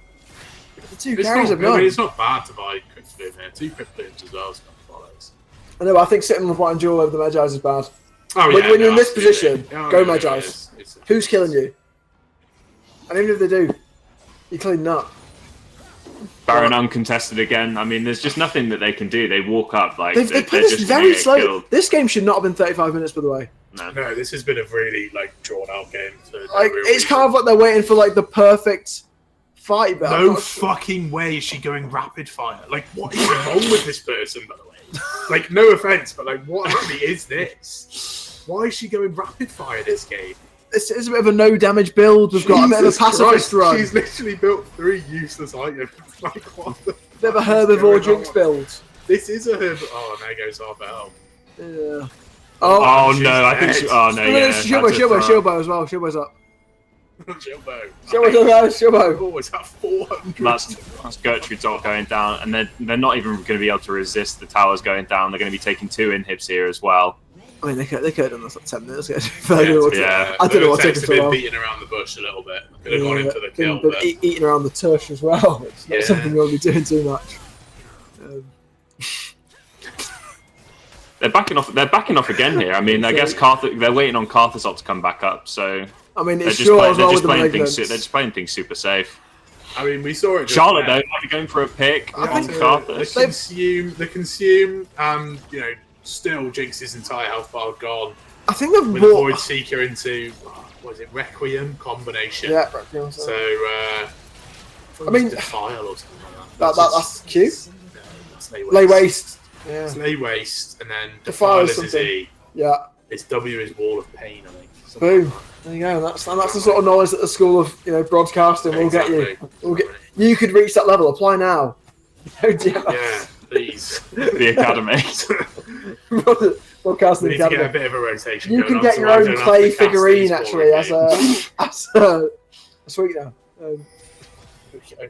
B: The 2 carries have none.
C: I mean, it's not bad to buy Quick Bloom here. 2 Quick Blooms as well.
B: I know, but I think sitting on the and Jewel over the Medjai's is bad.
C: Oh,
B: when you're in this position, go Medjai's. Who's killing you? And even if they do, you're cleaning up.
A: Baron uncontested again. I mean, there's just nothing that they can do. They walk up like
B: they play this very slow. This game should not have been 35 minutes, by the way.
C: No, this has been a really drawn out game.
B: It's kind of like they're waiting for the perfect fight. But
C: no fucking way is she going rapid fire. Like, what is wrong with this person, by the way? No offense, but what actually is this? Why is she going rapid fire this game?
B: This is a bit of a no damage build. We've got a bit of a pacifist run.
C: She's literally built 3 useless items. What the
B: bit of a herbivore Jinx build.
C: This is a herbivore. Oh, there goes half a health.
B: Yeah.
A: Oh no, I think. Oh no, yeah.
B: Shilbo as well. Shilbo's up.
C: Shilbo.
B: Shilbo.
C: Oh, it's at 400.
A: That's Gertrude's ult going down, and they're not even going to be able to resist the towers going down. They're going to be taking 2 inhibs here as well.
B: I mean, they could have done this 10 minutes ago.
C: I don't know what takes so beating around the bush a little bit. Could have gone into the kill. But
B: eating around the tush as well. It's not something we'll be doing too much.
A: They're backing off. They're backing off again here. I mean, I guess they're waiting on Karthus ult to come back up. So
B: I mean,
A: they're just playing things super safe.
C: I mean, we saw it.
A: Charlotte though might be going for a pick on Karthus.
C: They consume, and still Jinx's entire health bar gone.
B: I think they've
C: with a Void Seeker into Requiem combination.
B: Yeah, Requiem.
C: So
B: I mean,
C: Defile or something like that.
B: That's cute.
C: Lay
B: Waste. Yeah.
C: Slay Waste, and then
B: Defile
C: is E.
B: Yeah.
C: Its W is Wall of Pain, I think.
B: Boom. There you go. That's the sort of knowledge that the school of broadcasting will get you. You could reach that level. Apply now.
C: Yeah, please.
A: The academy.
B: Broadcasting
C: we need to get a bit of a rotation.
B: You can get your own clay figurine actually as a sweetener.
C: Okay.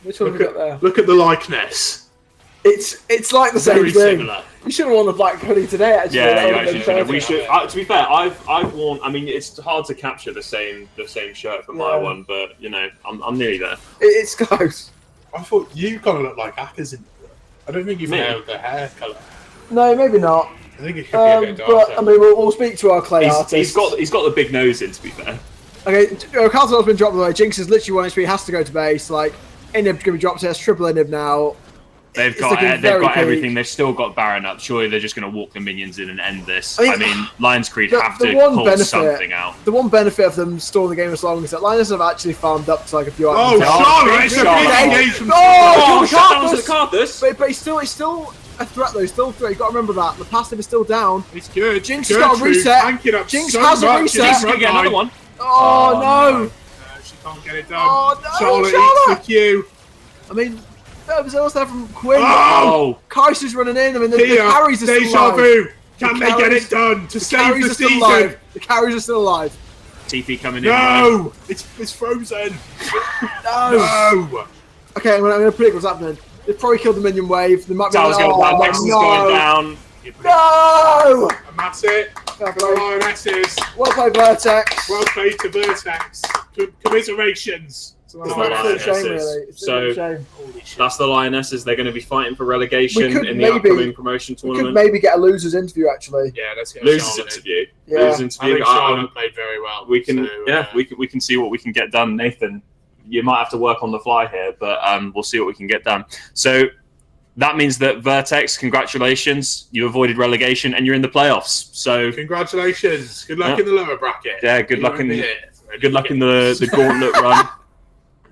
B: Which one have we got there?
C: Look at the likeness.
B: It's like the same thing.
C: Similar.
B: You should have worn the black hoodie today, actually.
A: Yeah, you actually should have. We should. To be fair, I've worn. I mean, it's hard to capture the same shirt for my one, but I'm nearly there.
B: It's close.
C: I thought you kind of look like Akers in. I don't think you've nailed the hair colour.
B: No, maybe not.
C: I think it could be a bit darker.
B: But I mean, we'll speak to our clay artist.
A: He's got the big nose in. To be fair.
B: Okay, Carlton's been dropped by the way. Jinx is literally 1 HP. Has to go to base. Inhib's going to be dropped here. It's triple Inhib now.
A: They've got everything. They've still got Baron up. Surely they're just going to walk the minions in and end this. I mean Lion's Creed have to pull something out.
B: The one benefit of them stalling the game as long is that Lioness have actually farmed up to a few items.
A: Karthus!
B: But he's still a threat though. He's still a threat. You've got to remember that. The passive is still down.
C: It's good.
B: Jinx has got a reset. Jinx has a reset.
A: Jinx can get another one.
B: Oh no!
C: She can't get it done.
B: Oh no!
C: Charlotte eats the Q.
B: I mean, there was also there from Quinn.
C: Oh!
B: Kaiser's running in. I mean, the carries are still alive.
C: Can they get it done to save the season?
B: The carries are still alive.
A: TP coming in.
C: No! It's frozen! No!
B: Okay, I'm going to predict what's happening. They've probably killed the minion wave. They might be
A: Tower's going down. Nexus is going down.
B: No!
C: And that's it. Lionesses.
B: Well played, Vertex.
C: Well played to Vertex. Commiserations.
B: It's an absolute shame, really. It's a shame.
A: That's the Lionesses. They're going to be fighting for relegation in the upcoming promotion tournament.
B: We could maybe get a losers interview, actually.
C: Yeah, let's get
A: losers interview.
B: Yeah.
A: Losers interview.
C: I think Charlotte played very well.
A: We can, we can see what we can get done. Nathan, you might have to work on the fly here, but we'll see what we can get done. So that means that Vertex, congratulations, you avoided relegation and you're in the playoffs. So
C: congratulations. Good luck in the lower bracket.
A: Yeah, good luck in the gauntlet run.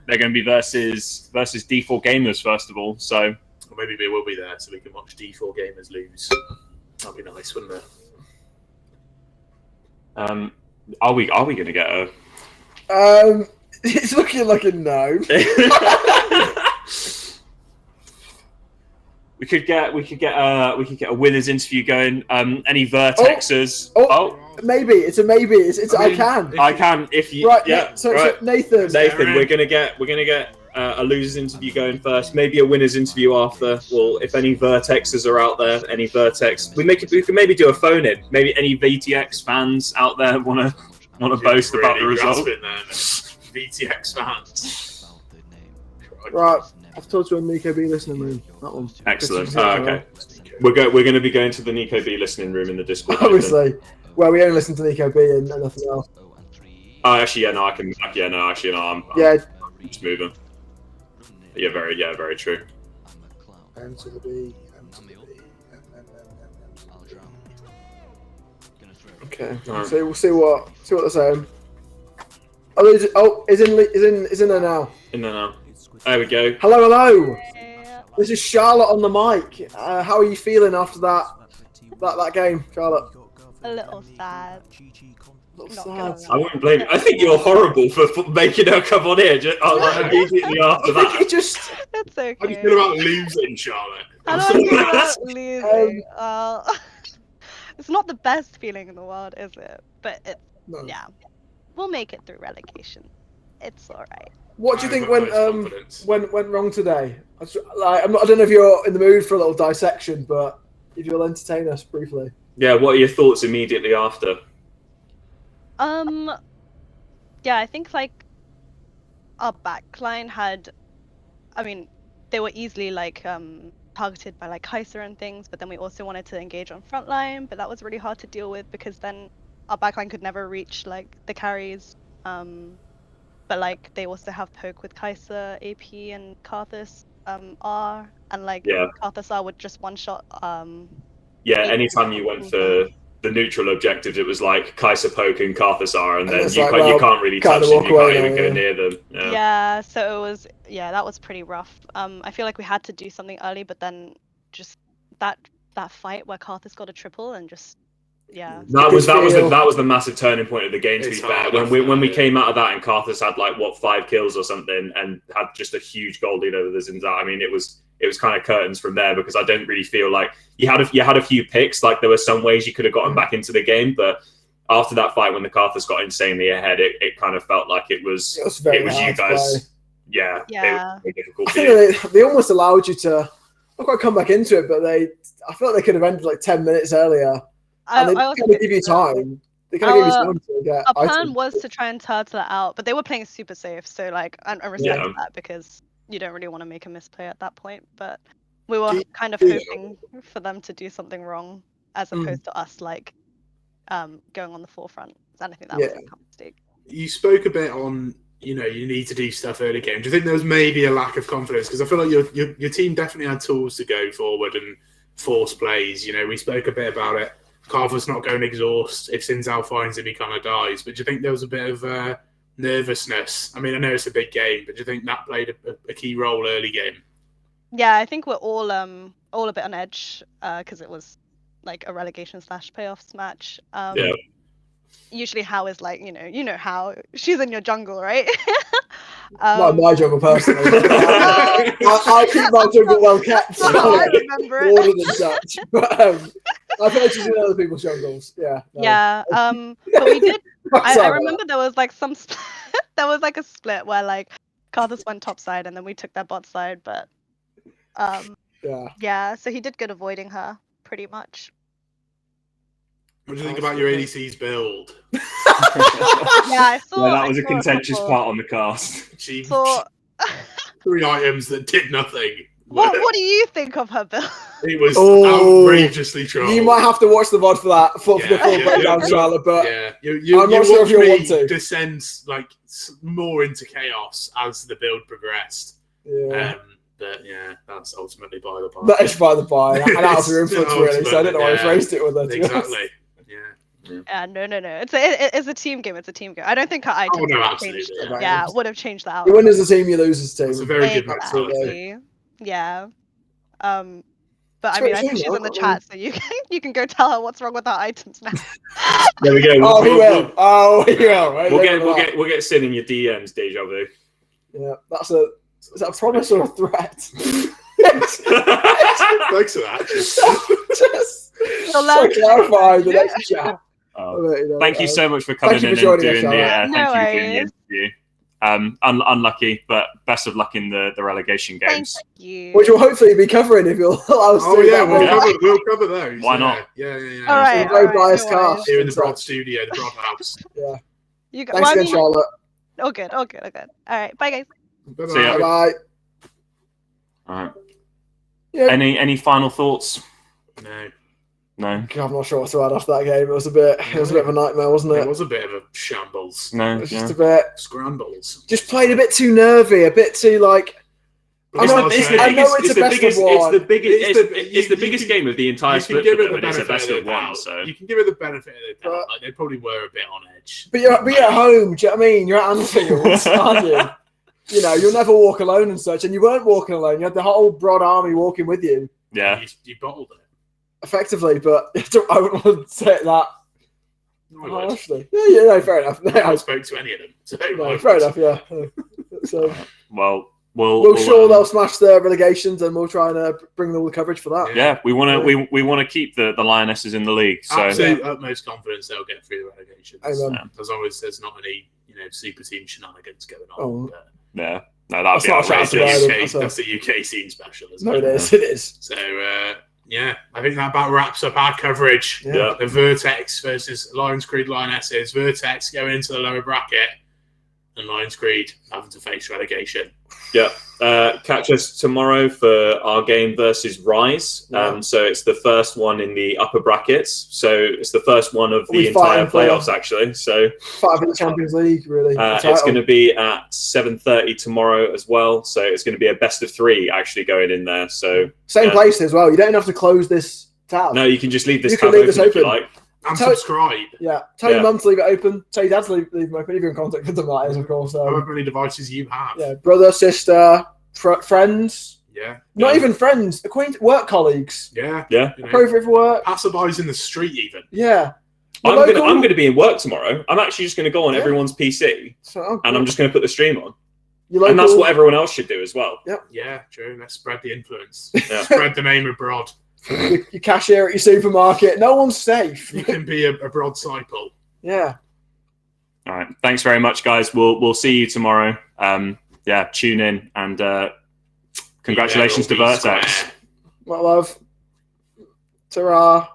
A: They're going to be versus D4 Gamers first of all. So
C: or maybe they will be there, so we can watch D4 Gamers lose. That'd be nice, wouldn't it?
A: Are we going to get a?
B: It's looking like a no.
A: We could get a winners interview going. Any Vertexers?
B: Maybe it's a maybe. I can
A: if you
B: right.
A: Yeah.
B: So,
A: right.
B: so Nathan,
A: we're gonna get a losers interview going first. Maybe a winners interview after. Well, if any Vertexers are out there, any Vertex, we can maybe do a phone in. Maybe any VTX fans out there want to boast about the result.
C: VTX fans.
B: Right. I've told you on Nico B listening room. That one.
A: Excellent. Okay. We're going to be going to the Nico B listening room in the Discord.
B: Obviously. Well, we only listen to Nico B and nothing else.
A: Oh, actually, yeah, no, I can. Yeah, no, actually, no, I'm just moving. Yeah, very true.
B: M to the B. Okay.
A: Right.
B: So we'll see what they're saying. Is in there now.
A: In there now. There we go.
B: Hello. This is Charlotte on the mic. How are you feeling after that game, Charlotte?
E: A little sad.
A: I wouldn't blame you. I think you're horrible for making her come on here immediately after that.
E: It's okay.
C: How do you feel about losing, Charlotte?
E: I don't feel about losing. It's not the best feeling in the world, is it? But yeah, we'll make it through relegation. It's all right.
B: What do you think went wrong today? I don't know if you're in the mood for a little dissection, but if you'll entertain us briefly.
A: Yeah, what are your thoughts immediately after?
E: Yeah, I think like our backline they were easily targeted by Kaiser and things, but then we also wanted to engage on frontline, but that was really hard to deal with because then our backline could never reach the carries. But they also have poke with Kaiser, AP, and Karthus R, and Karthus R would just one shot.
A: Anytime you went for the neutral objectives, it was Kaiser poke and Karthus R, and then you can't really touch them, you can't even go near them.
E: Yeah, so it was that was pretty rough. I feel like we had to do something early, but then just that fight where Karthus got a triple and just. Yeah.
A: That was the massive turning point of the game. To be fair, when we came out of that and Karthus had 5 kills or something and had just a huge goal lead over the Zinzat. I mean, it was kind of curtains from there because I don't really feel like you had a few picks. There were some ways you could have gotten back into the game, but after that fight when the Karthus got insanely ahead, it kind of felt like it was you guys. Yeah. It was difficult.
B: I think they almost allowed you to not quite come back into it, but I felt they could have ended 10 minutes earlier. And they kind of give you time. They kind of give you time to get
E: our plan was to try and turtle it out, but they were playing super safe, so I respect that because you don't really want to make a misplay at that point. But we were kind of hoping for them to do something wrong as opposed to us going on the forefront. And I think that was a mistake.
C: You spoke a bit on you need to do stuff early game. Do you think there was maybe a lack of confidence? Because I feel like your team definitely had tools to go forward and force plays. We spoke a bit about it. Carver's not going exhaust. If Sinzal finds him, he kind of dies. But do you think there was a bit of nervousness? I mean, I know it's a big game, but do you think that played a key role early game?
E: Yeah, I think we're all a bit on edge because it was a relegation / playoffs match. Usually, How is How she's in your jungle, right?
B: Not my jungle personally. I keep my jungle well kept.
E: I remember it.
B: Order than such. But I've heard she's in other people's jungles. Yeah. No.
E: Yeah. But I remember there was like some there was like a split where like Karthus went top side and then we took their bot side, but yeah, so he did good avoiding her pretty much.
C: What do you think about your ADC's build?
E: Yeah, I saw.
A: That was a contentious part on the cast.
C: She
E: So,
C: 3 items that did nothing.
E: what do you think of her build?
C: It was outrageously trolled.
B: You might have to watch the VOD for that, for the full breakdown, Charlotte, but
C: I'm
B: not sure if you'll want to.
C: Descend like more into chaos as the build progressed.
B: Yeah.
C: But yeah, that's ultimately by the by.
B: That is by the by, and out of your influence, really, so I don't know why I phrased it with that.
C: Exactly.
E: No. It's a team game. It's a team game. I don't think her items would have changed. Yeah, would have changed that.
B: You win as a team, you lose as a team.
C: It's a very good mentality.
E: Yeah. But I mean, I think she's in the chat, so you can go tell her what's wrong with her items now.
A: There we go.
C: We'll get Sin in your DMs, Deja Vu.
B: Yeah, is that a promise or a threat?
C: Thanks for that.
B: Just to clarify the next chat.
A: Thank you so much for coming in and doing the interview. Unlucky, but best of luck in the relegation games.
E: Thank you.
B: Which we'll hopefully be covering if you'll allow us to.
C: We'll cover those.
A: Why not?
C: Yeah.
E: All right.
B: Very biased cast.
C: Here in the Broad Studio, the Broad House.
B: Yeah. Thanks again, Charlotte.
E: Oh, good. All right. Bye, guys.
B: Bye.
A: All right. Yeah. Any final thoughts? No.
B: I'm not sure what to add after that game. It was a bit of a nightmare, wasn't it?
C: It was a bit of a shambles.
A: No,
B: it was just a bit
C: scrambles.
B: Just played a bit too nervy, a bit too like.
A: It's the biggest game of the entire split. It's the best of one, so
C: you can give it the benefit of the doubt. Like they probably were a bit on edge.
B: But you're at home. Do you know what I mean? You're at Anfield, aren't you? You know, you'll never walk alone and such. And you weren't walking alone. You had the whole Broad army walking with you.
A: Yeah,
C: you bottled it.
B: Effectively, but I wouldn't want to say that harshly. Yeah, fair enough.
C: I spoke to any of them. So
B: fair enough, yeah. So,
A: we'll
B: sure they'll smash the relegations, and we'll try and bring all the coverage for that.
A: Yeah, we want to keep the Lionesses in the league. So
C: absolute utmost confidence they'll get through the relegations. As long as there's not any super team shenanigans going on.
A: Yeah. No, that's
C: the UK scene special, isn't it?
B: No, it is.
C: So, I think that about wraps up our coverage.
A: Yeah.
C: The Vertex versus Lions Creed Lionesses. Vertex going into the lower bracket, and Lions Creed having to face relegation.
A: Yeah. Catch us tomorrow for our game versus Rise. So it's the first one in the upper brackets. So it's the first one of the entire playoffs, actually. So
B: fight for the Champions League, really.
A: It's going to be at 7:30 tomorrow as well. So it's going to be a best of 3 actually going in there. So
B: same place as well. You don't have to close this tab.
A: No, you can just leave this tab open if you like.
C: And subscribe.
B: Tell your mum to leave it open. Tell your dad to leave them open. If you're in contact with them, that is, of course.
C: However many devices you have.
B: Yeah, brother, sister, friends.
C: Yeah.
B: Not even friends. Work colleagues.
C: Yeah.
B: Appropriate for work.
C: Passerbys in the street, even.
B: Yeah.
A: I'm going to be in work tomorrow. I'm actually just going to go on everyone's PC, and I'm just going to put the stream on. And that's what everyone else should do as well.
B: Yep.
C: Yeah, true. Let's spread the influence. Spread the name abroad.
B: Your cashier at your supermarket. No one's safe.
C: You can be a broad cycle.
B: Yeah.
A: All right. Thanks very much, guys. We'll see you tomorrow. Tune in, and congratulations to Vertex.
B: My love. Ta-ra.